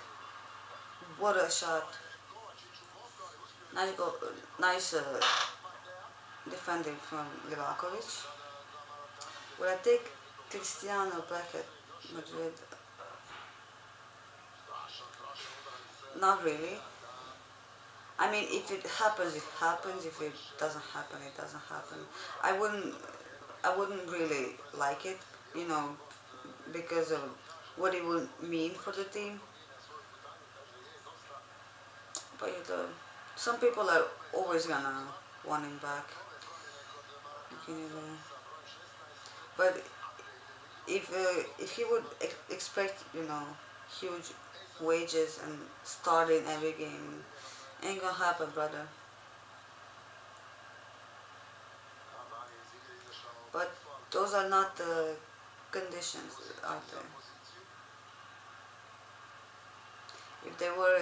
What a shot. Nice goal, nice defending from Livakovic. Would I take Cristiano back at Madrid? Not really. I mean, if it happens, it happens. If it doesn't happen, it doesn't happen. I wouldn't, I wouldn't really like it, you know, because of what it would mean for the team. But some people are always gonna want him back. But if he would expect, huge wages and starting every game, ain't gonna happen, brother. But those are not the conditions out there. If they were,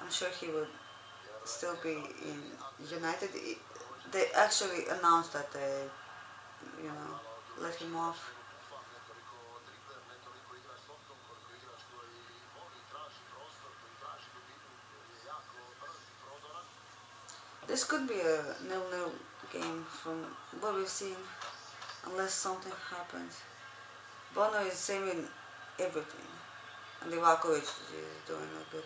I'm sure he would still be in United. They actually announced that they, let him off. This could be a nil-nil game from what we've seen, unless something happens. Bono is saving everything, and Livakovic is doing a good.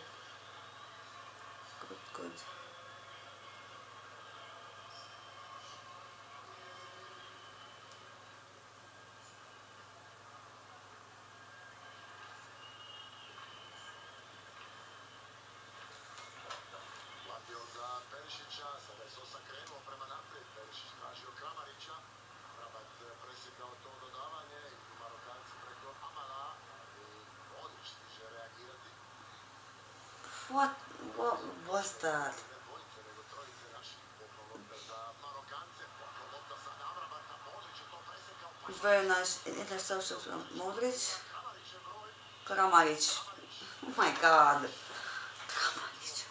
What? What was that? Very nice interception from Modric. Kramaric. Oh my god. Kramaric.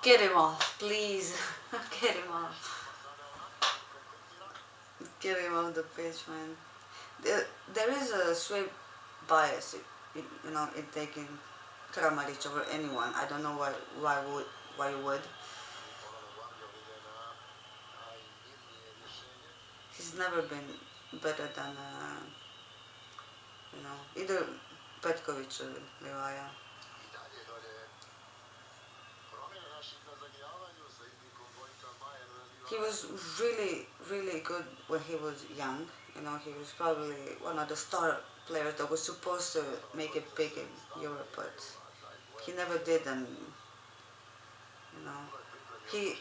Get him off, please. Get him off. Get him off the pitch, man. There is a swift bias, in taking Kramaric over anyone. I don't know why you would. He's never been better than either Petkovic or Levaya. He was really, really good when he was young. He was probably one of the star players that was supposed to make it big in Europe, but he never did, and you know, he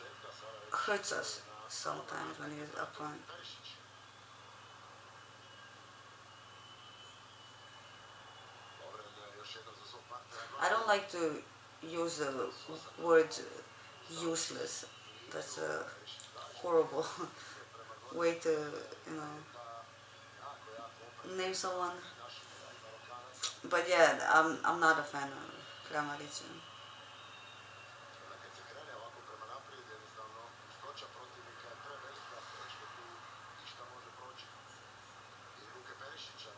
hurts us sometimes when he's up front. I don't like to use the word useless. That's a horrible way to, you know, name someone. But yeah, I'm not a fan of Kramaric.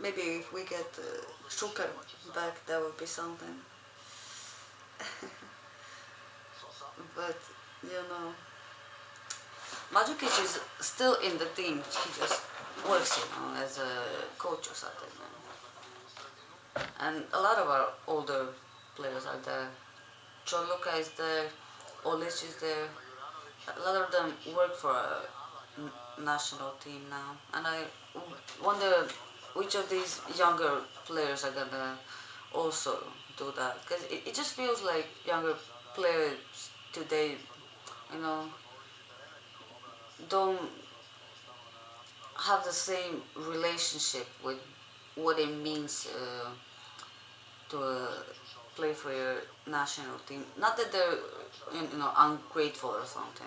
Maybe if we get Schuker back, that would be something. But you know, Mandzukic is still in the team. He just works, as a coach or something. And a lot of our older players are there. John Luka is there. Olic is there. A lot of them work for a national team now. And I wonder which of these younger players are gonna also do that. Because it just feels like younger players today, you know, don't have the same relationship with what it means to play for your national team. Not that they're ungrateful or something.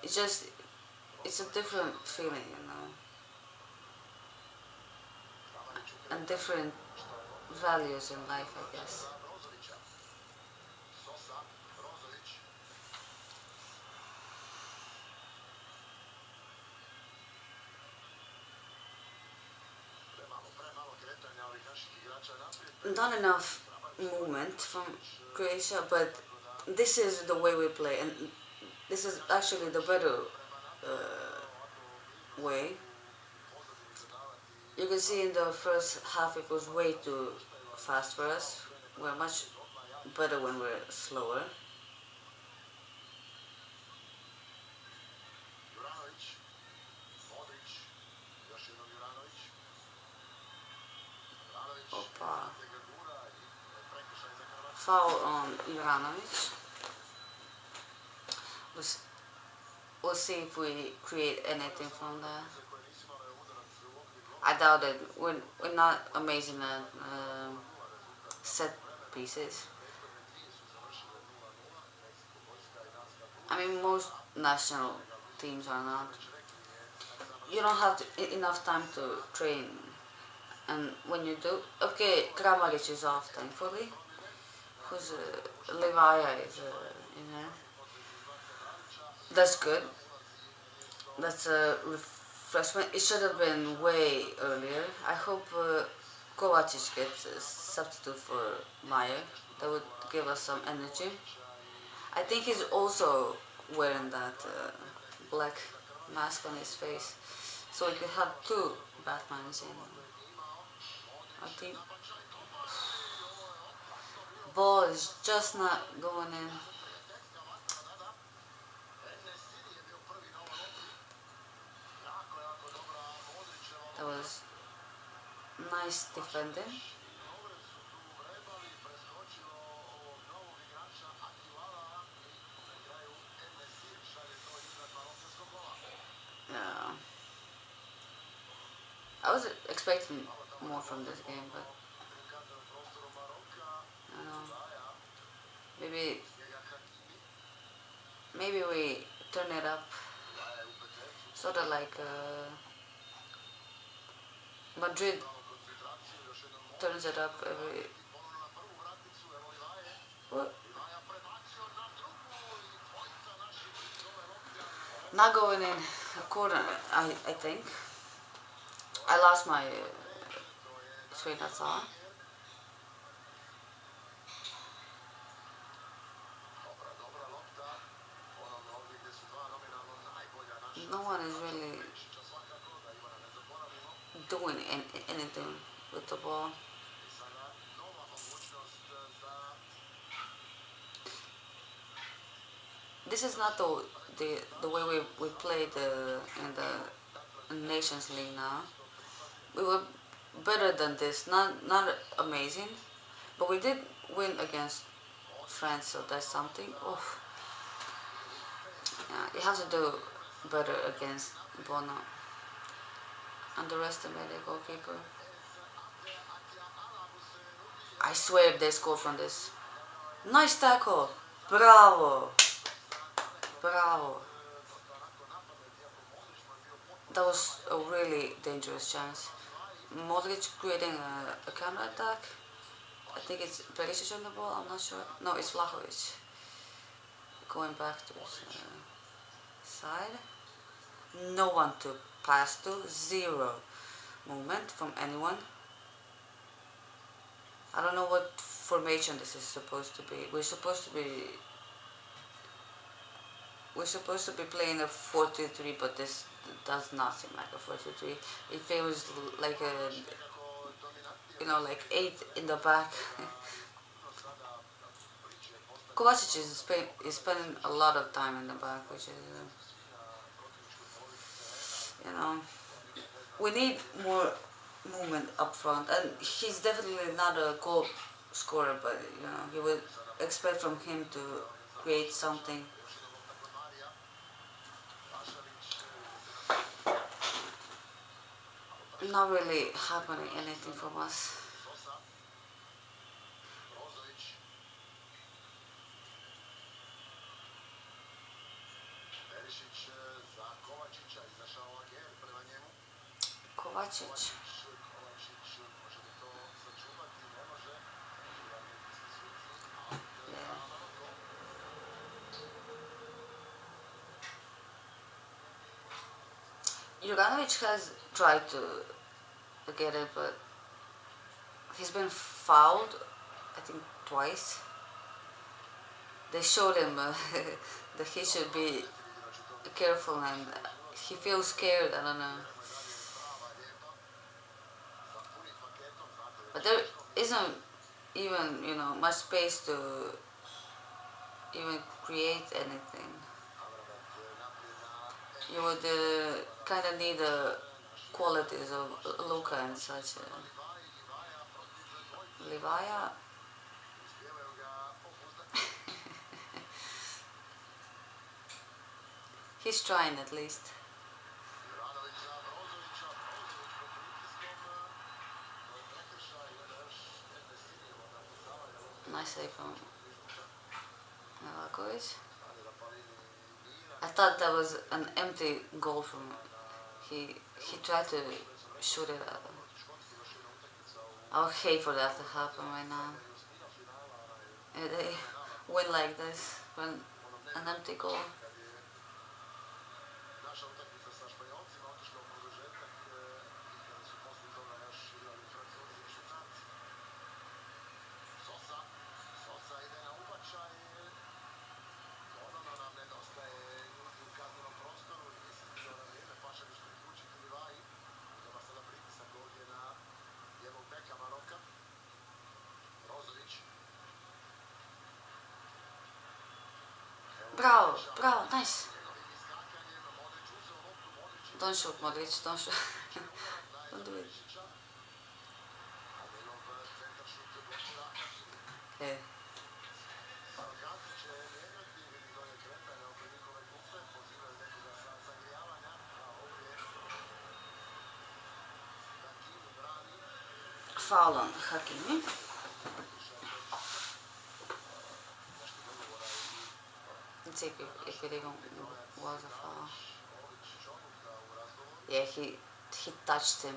It's just it's a different feeling, you know, and different values in life, I guess. Not enough movement from Croatia, but this is the way we play, and this is actually the better way. You can see in the first half it was way too fast for us. We're much better when we're slower. Opa. Foul on Juranovic. We'll see if we create anything from there. I doubt it. We're not amazing at set pieces. I mean, most national teams are not. You don't have enough time to train, and when you do, okay, Kramaric is off, thankfully. Who's Levaya is, you know, that's good. That's a refreshment. It should have been way earlier. I hope Kovacic gets a substitute for Meyer. That would give us some energy. I think he's also wearing that black mask on his face, so we could have two Batmans in our team. Ball is just not going in. That was nice defending. Yeah. I was expecting more from this game, but I don't know. Maybe we turn it up, sort of like Madrid turns it up every. What? Not going in a corner, I think. I lost my train of thought. No one is really doing anything with the ball. This is not the way we played in the Nations League now. We were better than this. Not amazing, but we did win against France, so that's something. Oh, yeah, you have to do better against Bono. Underestimated goalkeeper. I swear if they score from this. Nice tackle. Bravo. Bravo. That was a really dangerous chance. Modric creating a counter attack. I think it's Perisic on the ball, I'm not sure. No, it's Vlahovic. Going back to his side. No one to pass to. Zero movement from anyone. I don't know what formation this is supposed to be. We're supposed to be playing a 4-2-3, but this does not seem like a 4-2-3. It feels like a, like 8 in the back. Kovacic is spending a lot of time in the back, which is, we need more movement up front, and he's definitely not a goal scorer, but you would expect from him to create something. Not really happening anything from us. Kovacic. Yeah. Juranovic has tried to get it, but he's been fouled, I think, twice. They showed him that he should be careful, and he feels scared. I don't know, but there isn't even much space to even create anything. You would kind of need the qualities of Luka and such. Livaya. He's trying at least. Nice save from Novakovic. I thought that was an empty goal from him. He tried to shoot it at him. I would hate for that to happen right now. If they win like this when an empty goal. Bravo, bravo, nice. Don't shoot, Modric, don't shoot. Don't do it. Okay. Foul on Hakimi. Let's see if it even was a foul. Yeah, he touched him.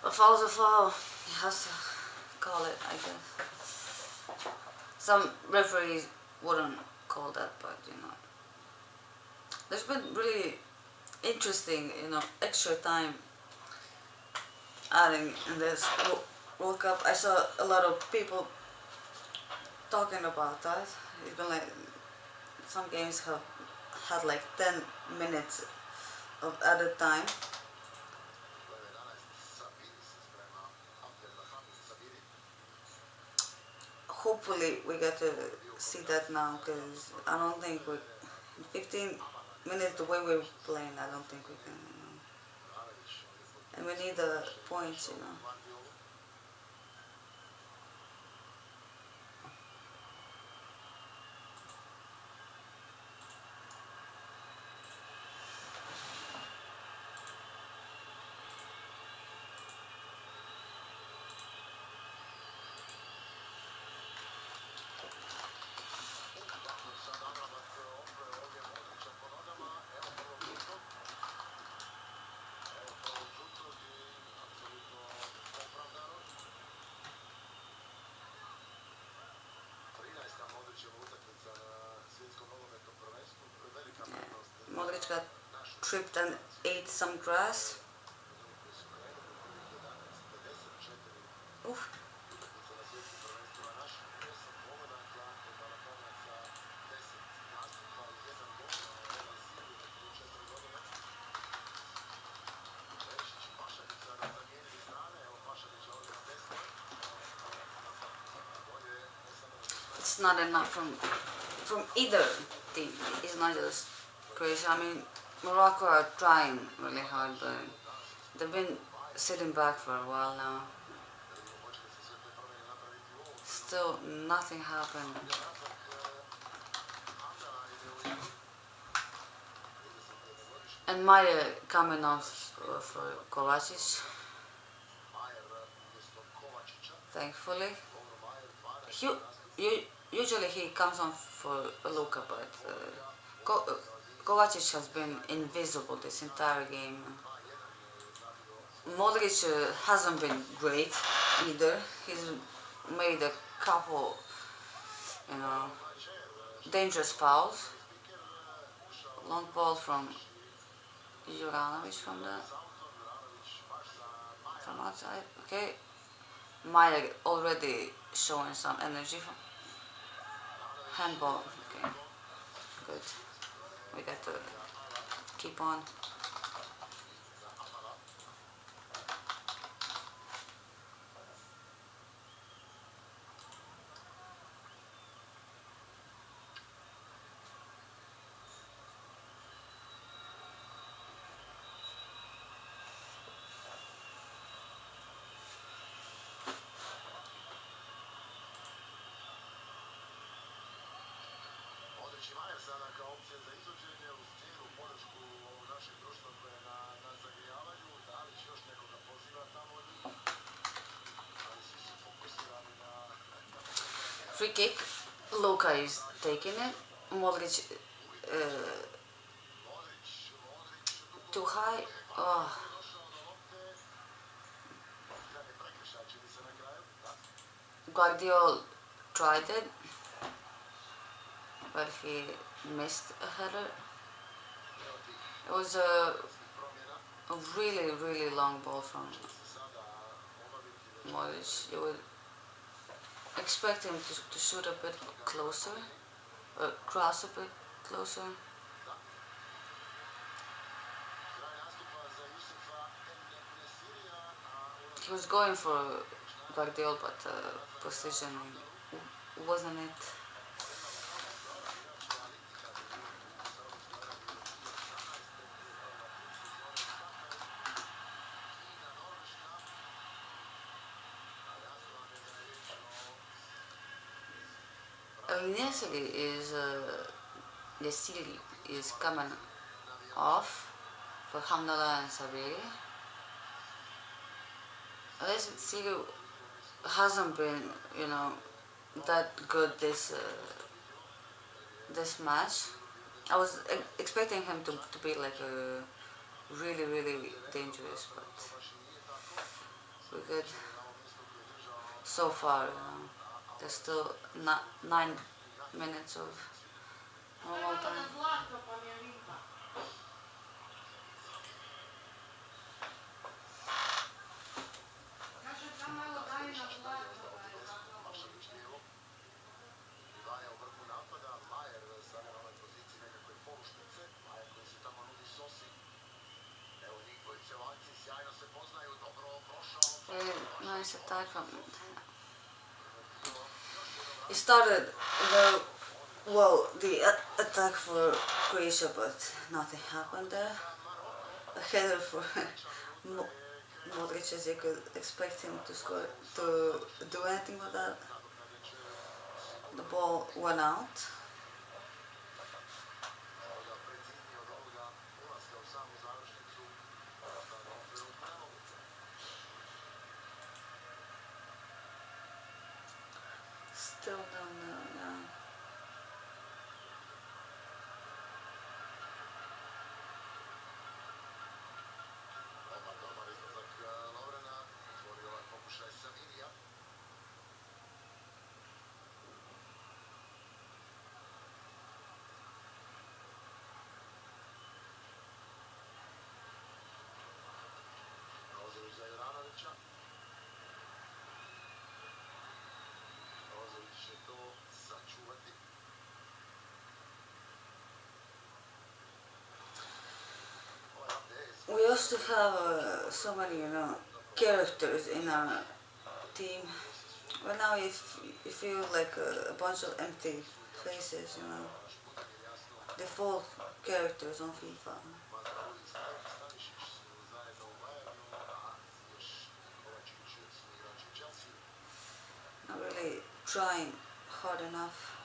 A foul's a foul. He has to call it, I guess. Some referees wouldn't call that, but there's been really interesting, extra time adding in this World Cup. I saw a lot of people talking about that. It's been like some games have had like 10 minutes of added time. Hopefully we get to see that now, because I don't think in 15 minutes the way we're playing, I don't think we can. And we need the points. Modric got tripped and ate some grass. Oof. It's not enough from either team. It's not just Croatia. I mean, Morocco are trying really hard, but they've been sitting back for a while now. Still, nothing happened. And Maya coming off for Kovacic, thankfully. Usually he comes on for Luka, but Kovacic has been invisible this entire game. Modric hasn't been great either. He's made a couple, you know, dangerous fouls. Long ball from Juranovic from outside. Okay, Maya already showing some energy from handball. Okay, good. We got to keep on. Free kick. Luka is taking it. Modric too high. Oh, Guardiola tried it, but he missed a header. It was a really, really long ball from Modric. You would expect him to shoot a bit closer, cross a bit closer. He was going for Guardiola, but positioning wasn't it. Nestle is Yesili is coming off for Hamdallah and Sabiri. City hasn't been, you know, that good this match. I was expecting him to be like a really, really dangerous, but we're good so far. There's still 9 minutes of normal time. Very nice attack from. He started the attack for Croatia, but nothing happened there. A header for Modric, as you could expect him to score, to do anything with that. The ball went out. Still down there, yeah. We used to have so many, characters in our team. But now you feel like a bunch of empty faces, Default characters on FIFA. Not really trying hard enough.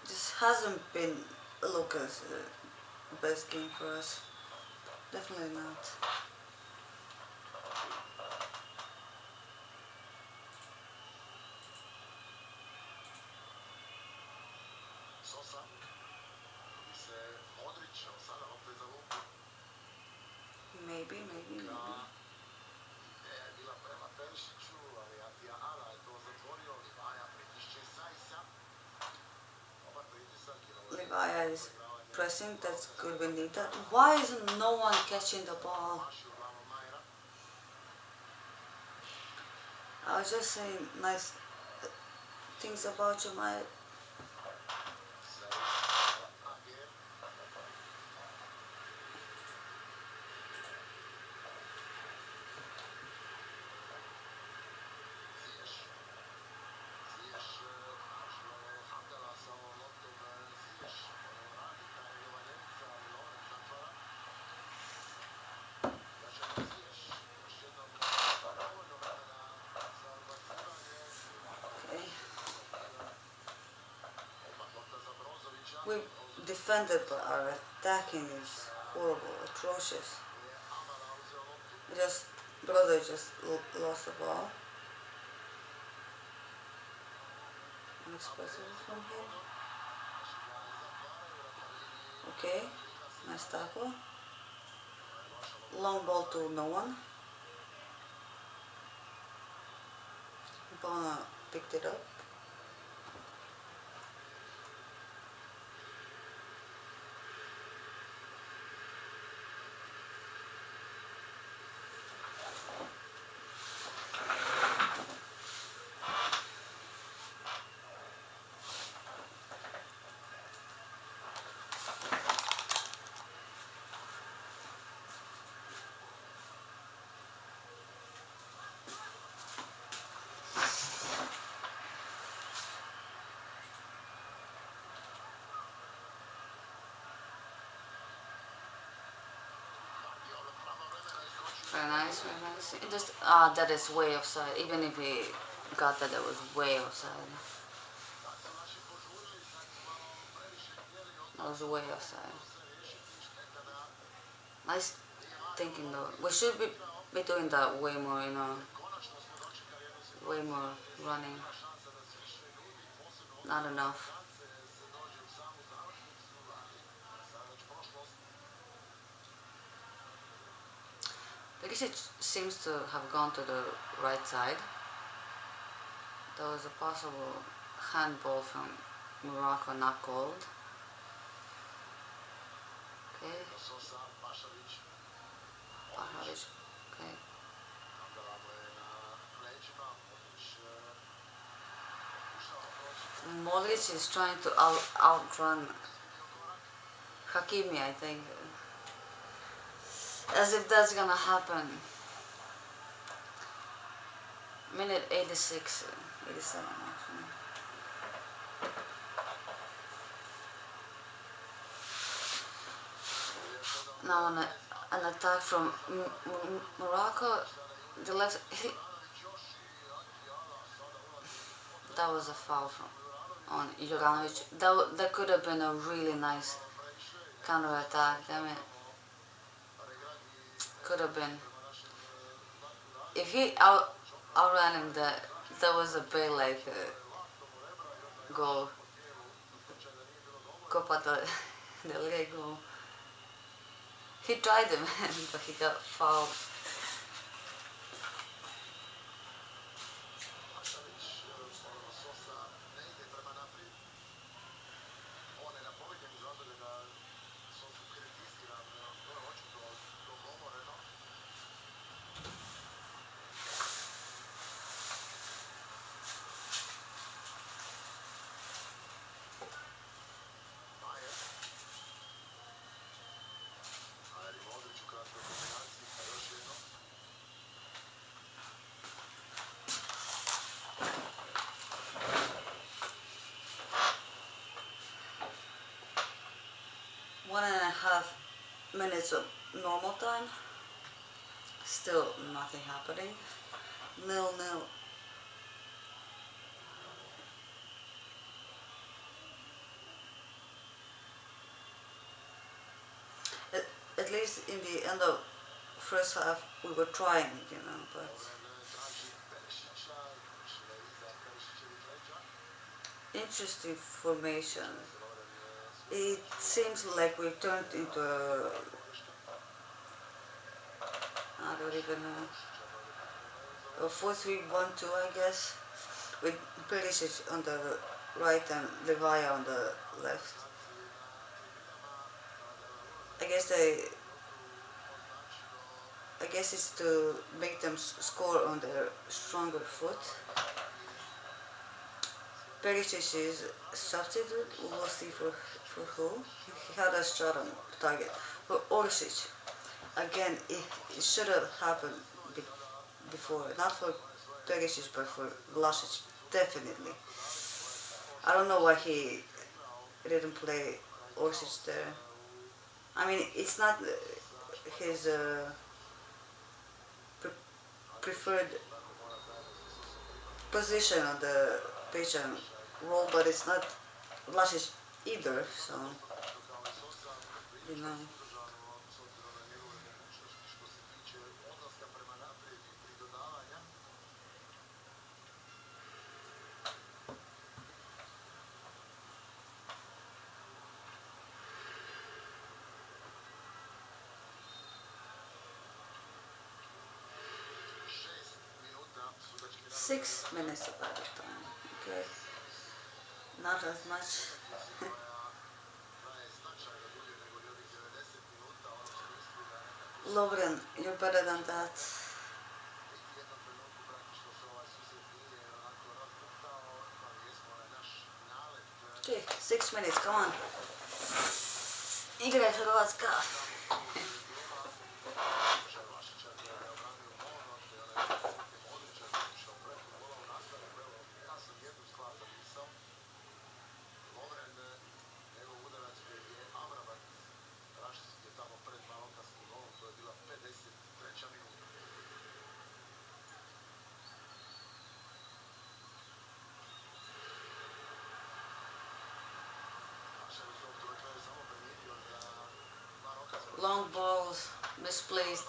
This hasn't been Luka's best game for us. Definitely not. Maybe. nice pressing. That's good. We need that. Why isn't no one catching the ball? I was just saying nice things about you, my. Okay. We defended, but our attacking is horrible, atrocious. Just brother just lost the ball. Unexpected from him. Okay, nice tackle. Long ball to no one. Bona picked it up. Very nice, very nice. It just that is way offside. Even if we got that, that was way offside. That was way offside. Nice thinking though. We should be doing that way more, you know. Way more running. Not enough. I guess it seems to have gone to the right side. There was a possible handball from Morocco, not called. Okay. Paharic. Okay. Modric is trying to outrun Hakimi, I think. As if that's gonna happen. Minute 86, 87 actually. Now an attack from Morocco. The left. That was a foul from on Juranovic. That could have been a really nice counter attack. Damn it. Could have been. If he outran him, that was a big like goal. Copa del Rey goal. He tried him, but he got fouled. One and a half minutes of normal time. Still nothing happening. 0-0. At least in the end of first half we were trying, you know, but interesting formation. It seems like we turned into a, I don't even know, a 4-3-1-2, I guess, with Perisic on the right and Levaya on the left. guess they, I guess it's to make them score on their stronger foot. Perisic is substitute. We'll see for who. He had a shot on target. For Orsic, again, it should have happened before. Not for Perisic, but for Vlasic, definitely. I don't know why he didn't play Orsic there. I mean, it's not his pre- preferred position on the pitch and role, but it's not Vlasic either. So you know, 6 minutes of added time. Okay, not as much. Lovren, you're better than that. Okay, 6 minutes. Come on. Играй, Hrvatska. Long balls, misplaced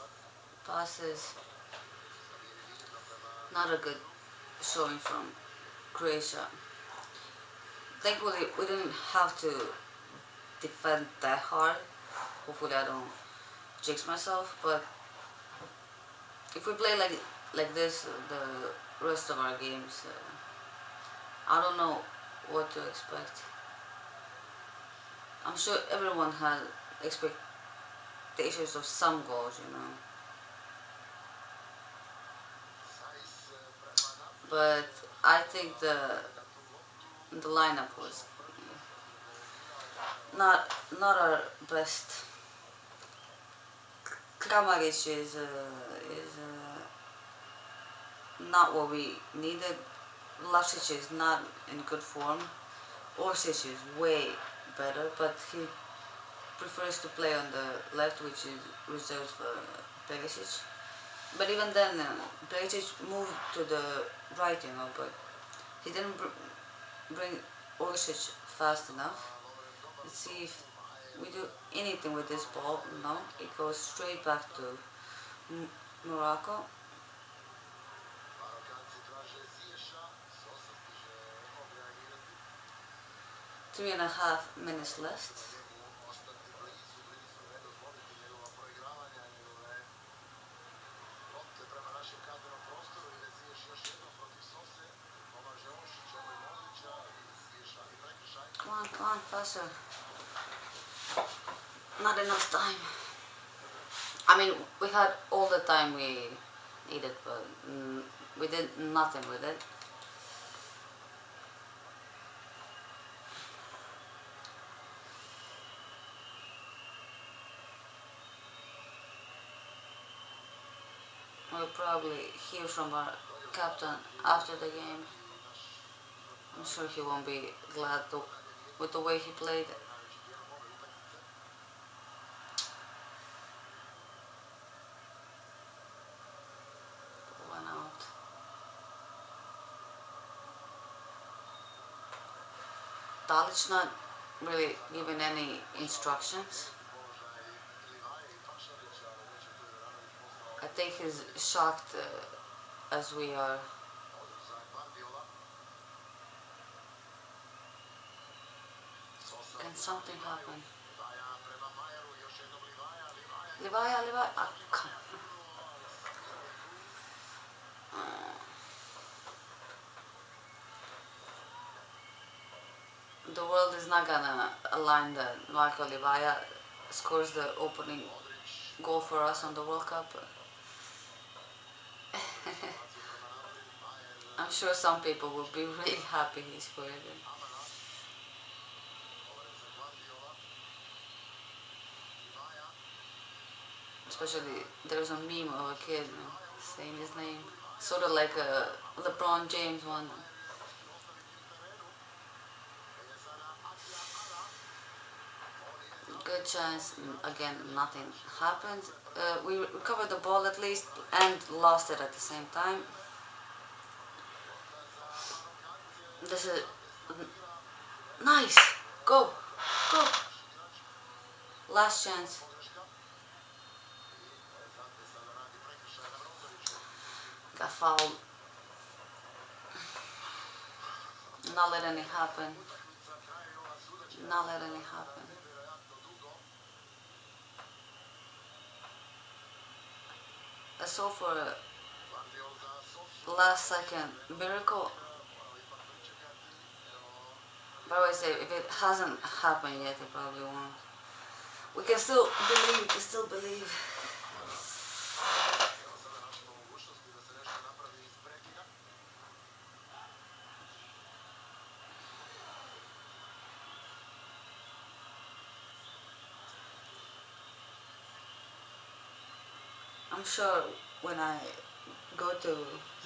passes. Not a good showing from Croatia. Thankfully, we didn't have to defend that hard. Hopefully, I don't jinx myself. But if we play like this the rest of our games, I don't know what to expect. I'm sure everyone had expectations of some goals, you know. But I think the lineup was not our best. Kramaric is not what we needed. Vlasic is not in good form. Orsic is way better, but he prefers to play on the left, which is reserved for Perisic. But even then, Perisic moved to the right, you know, but he didn't bring Orsic fast enough. Let's see if we do anything with this ball. No, it goes straight back to Morocco. 3.5 minutes left. Come on, faster. Not enough time. I mean, we had all the time we needed, but we did nothing with it. We'll probably hear from our captain after the game. I'm sure he won't be glad with the way he played. One out. Dalic not really giving any instructions. I think he's shocked as we are. Can something happen? Livaja. Ah, come on. The world is not gonna align that Marco Livaja scores the opening goal for us on the World Cup. I'm sure some people will be really happy he scored it. Especially there's a meme of a kid saying his name, sort of like a LeBron James one. Good chance. Again, nothing happened. We recovered the ball at least and lost it at the same time. This is nice. Go, go. Last chance. Got fouled. Not letting it happen. Not letting it happen. I saw for a last second miracle. But I always say if it hasn't happened yet, it probably won't. We can still believe. We can still believe. I'm sure when I go to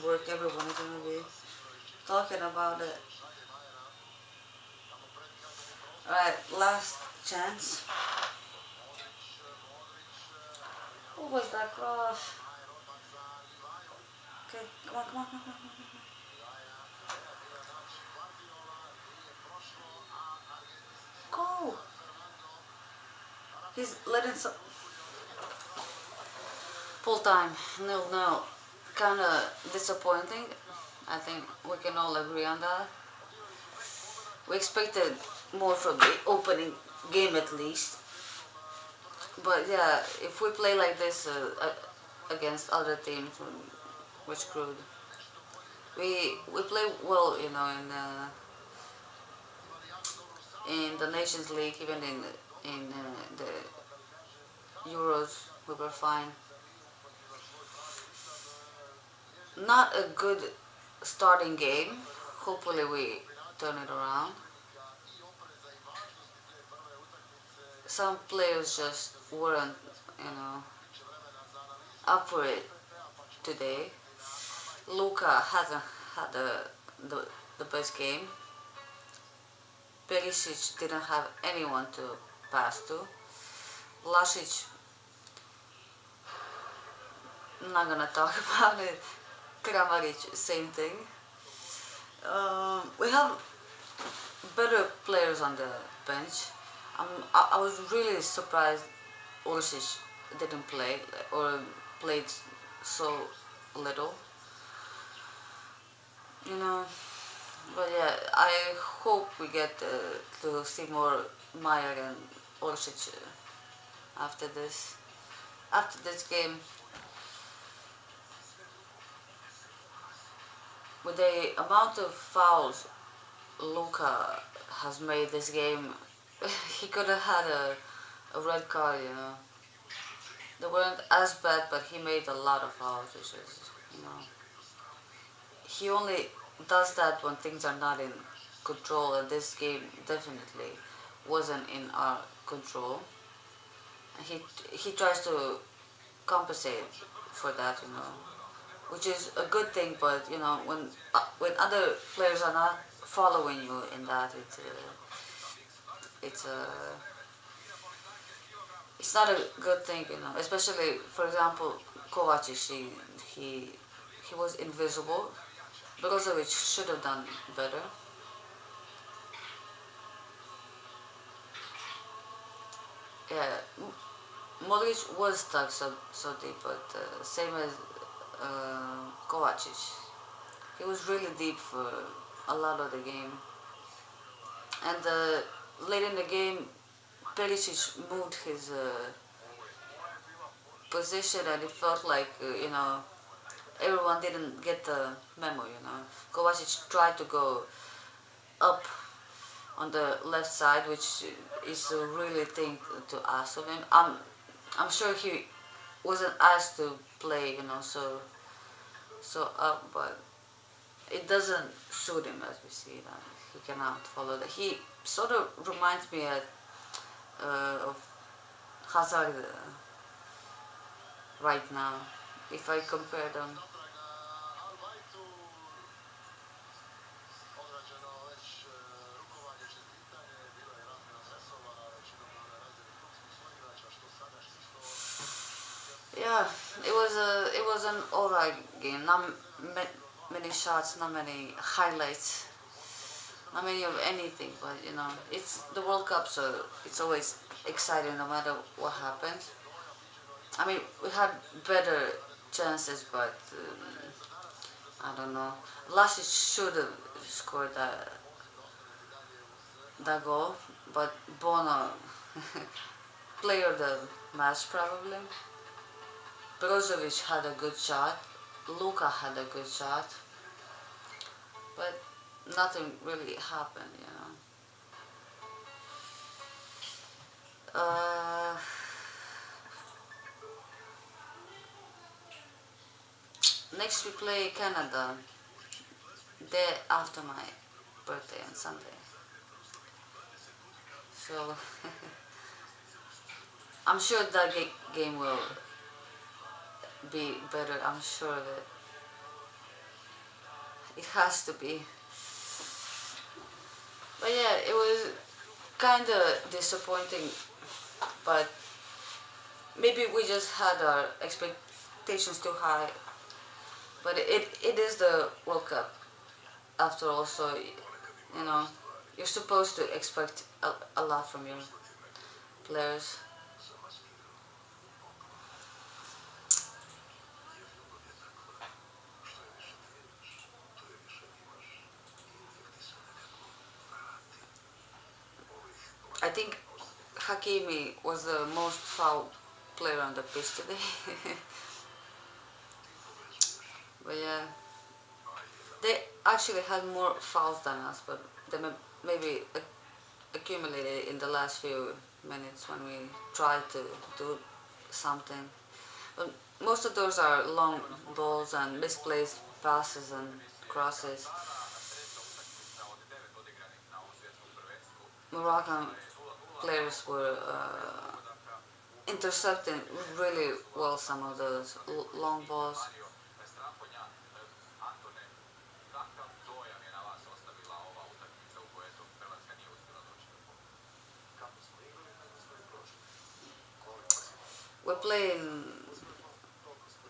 work, everyone is gonna be talking about it. Alright, last chance. What was that cross? Okay, come on, come on, come on, come on, come on. Go! He's letting some... Full time, 0-0. Kinda disappointing. I think we can all agree on that. We expected more from the opening game at least. But yeah, if we play like this against other teams, we're screwed. We play well, in the Nations League, even in the Euros, we were fine. Not a good starting game. Hopefully we turn it around. Some players just weren't, up for it today. Luka hasn't had the best game. Perisic didn't have anyone to pass to. Lasic, I'm not gonna talk about it. Kramaric, same thing. We have better players on the bench. I was really surprised Orsic didn't play or played so little. You know, but yeah, I hope we get to see more Meyer and Orsic after this. After this game, with the amount of fouls Luka has made this game, he could have had a red card. They weren't as bad, but he made a lot of fouls, which is. He only does that when things are not in control, and this game definitely wasn't in our control. He tries to compensate for that, which is a good thing. But when other players are not following you in that, it's a it's not a good thing. Especially, for example, Kovacic, he was invisible. Brozovic should have done better. Yeah, Modric was stuck so deep, but same as Kovacic. He was really deep for a lot of the game. And late in the game, Perisic moved his position, and it felt like everyone didn't get the memo. Kovacic tried to go up on the left side, which is a really thing to ask of him. I'm sure he wasn't asked to play, so up, but it doesn't suit him as we see that he cannot follow that. He sort of reminds me of Hazard right now, if I compare them. Yeah, it was an alright game. Not many shots, not many highlights, not many of anything. But it's the World Cup, so it's always exciting no matter what happens. I mean, we had better chances, but I don't know. Lasic should have scored that goal, but Bono player of the match probably. Brozovic had a good shot. Luka had a good shot, but nothing really happened. Uh, Next we play Canada, day after my birthday on Sunday. So I'm sure that game will be better. I'm sure of it. It has to be. But yeah, it was kind of disappointing. But maybe we just had our expectations too high. But it is the World Cup after all, so you're supposed to expect a lot from your players. I think Hakimi was the most foul player on the pitch today. But yeah, they actually had more fouls than us, but they maybe accumulated in the last few minutes when we tried to do something. But most of those are long balls and misplaced passes and crosses. Moroccan players were intercepting really well some of those long balls. We're playing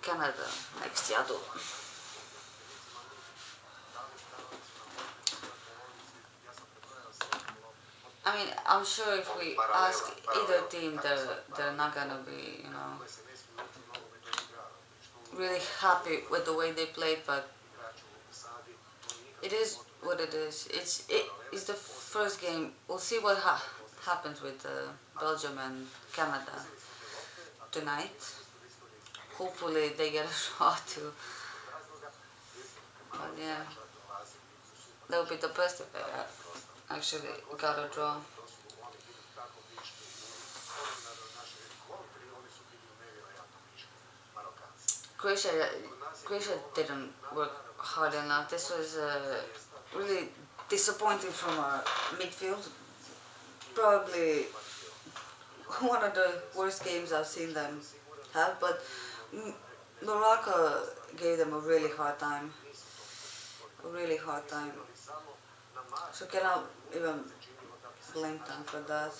Canada next year. I mean, I'm sure if we ask either team, they're not gonna be, really happy with the way they played. But it is what it is. It's the first game. We'll see what happens with Belgium and Canada tonight. Hopefully they get a draw too. But yeah, that would be the best if they actually got a draw. Croatia, Croatia didn't work hard enough. This was really disappointing from our midfield. Probably one of the worst games I've seen them have, but Morocco gave them a really hard time. A really hard time. So cannot even blame them for that.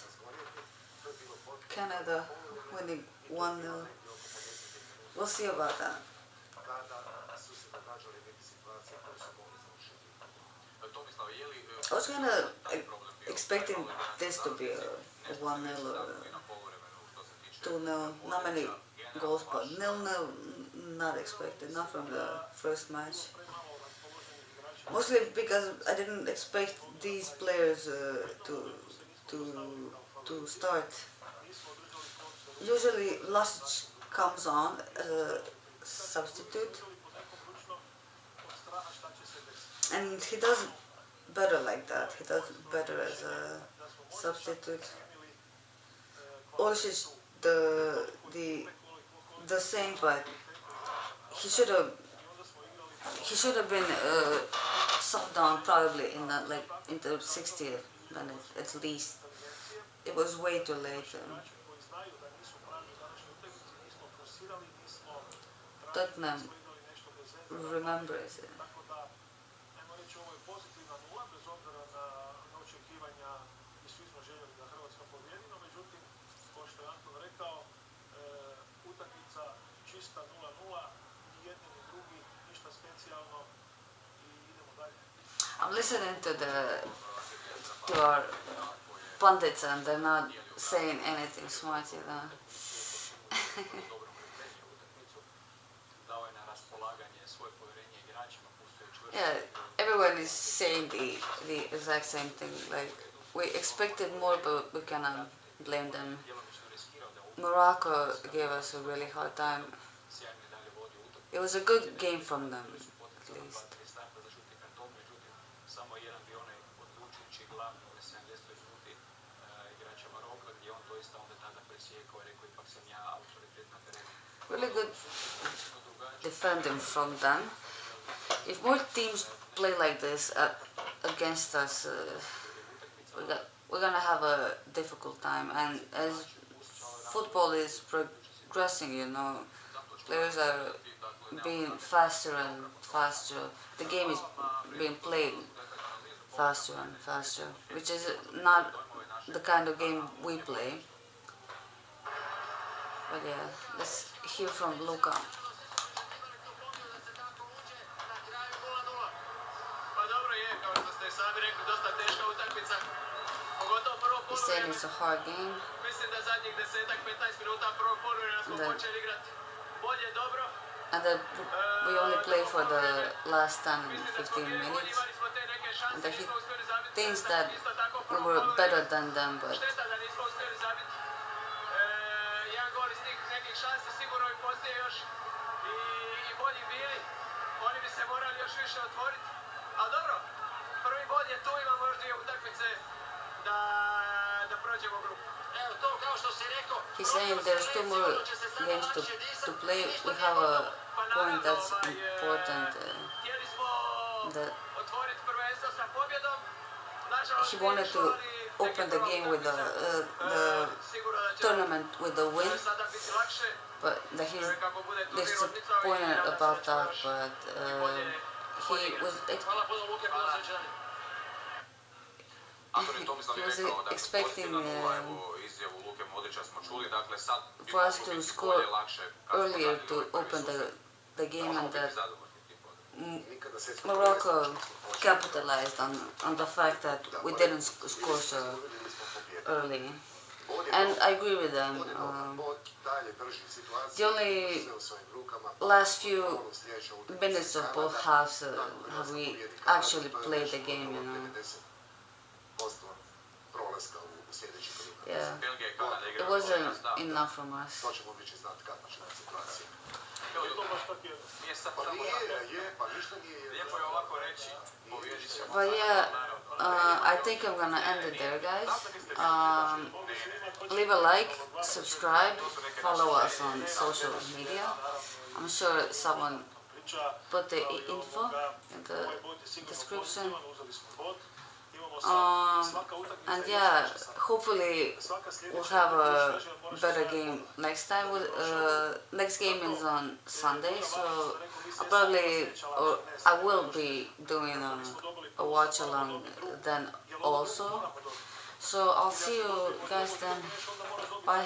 Canada winning 1-0. We'll see about that. I was kind of expecting this to be a 1-0 or 2-0. Not many goals, but 0-0 not expected. Not from the first match. Mostly because I didn't expect these players to start. Usually Lasic comes on as a substitute, and he does better like that. He does better as a substitute. Orsic the the same, but he should have he should have been subbed down probably in the in the 60th minute at least. It was way too late. Tottenham remembers it. I'm listening to our pundits and they're not saying anything smart, you know. Yeah, everyone is saying the exact same thing. Like, we expected more, but we cannot blame them. Morocco gave us a really hard time. It was a good game from them, at least. Really good defending from them. If more teams play like this against us, we're gonna have a difficult time. And as football is progressing, you know, players are being faster and faster. The game is being played faster and faster, which is not the kind of game we play. But yeah, let's hear from Luka. He's saying it's a hard game. And that we only play for the last 10 and 15 minutes. And that he thinks that we were better than them, but he's saying there's two more games to play. We have a point that's important. That he wanted to open the game with the tournament with the win, but that he's disappointed about that. But he was expecting for us to score earlier to open the game, and that Morocco capitalized on the fact that we didn't score so early. And I agree with them. The only last few minutes of both halves have we actually played the game, you know. Yeah, it wasn't enough from us. But yeah, I think I'm gonna end it there, guys. Leave a like, subscribe, follow us on social media. I'm sure someone put the info in the description. And yeah, hopefully we'll have a better game next time. Next game is on Sunday, so I will be doing a watch along then also. So I'll see you guys then. Bye.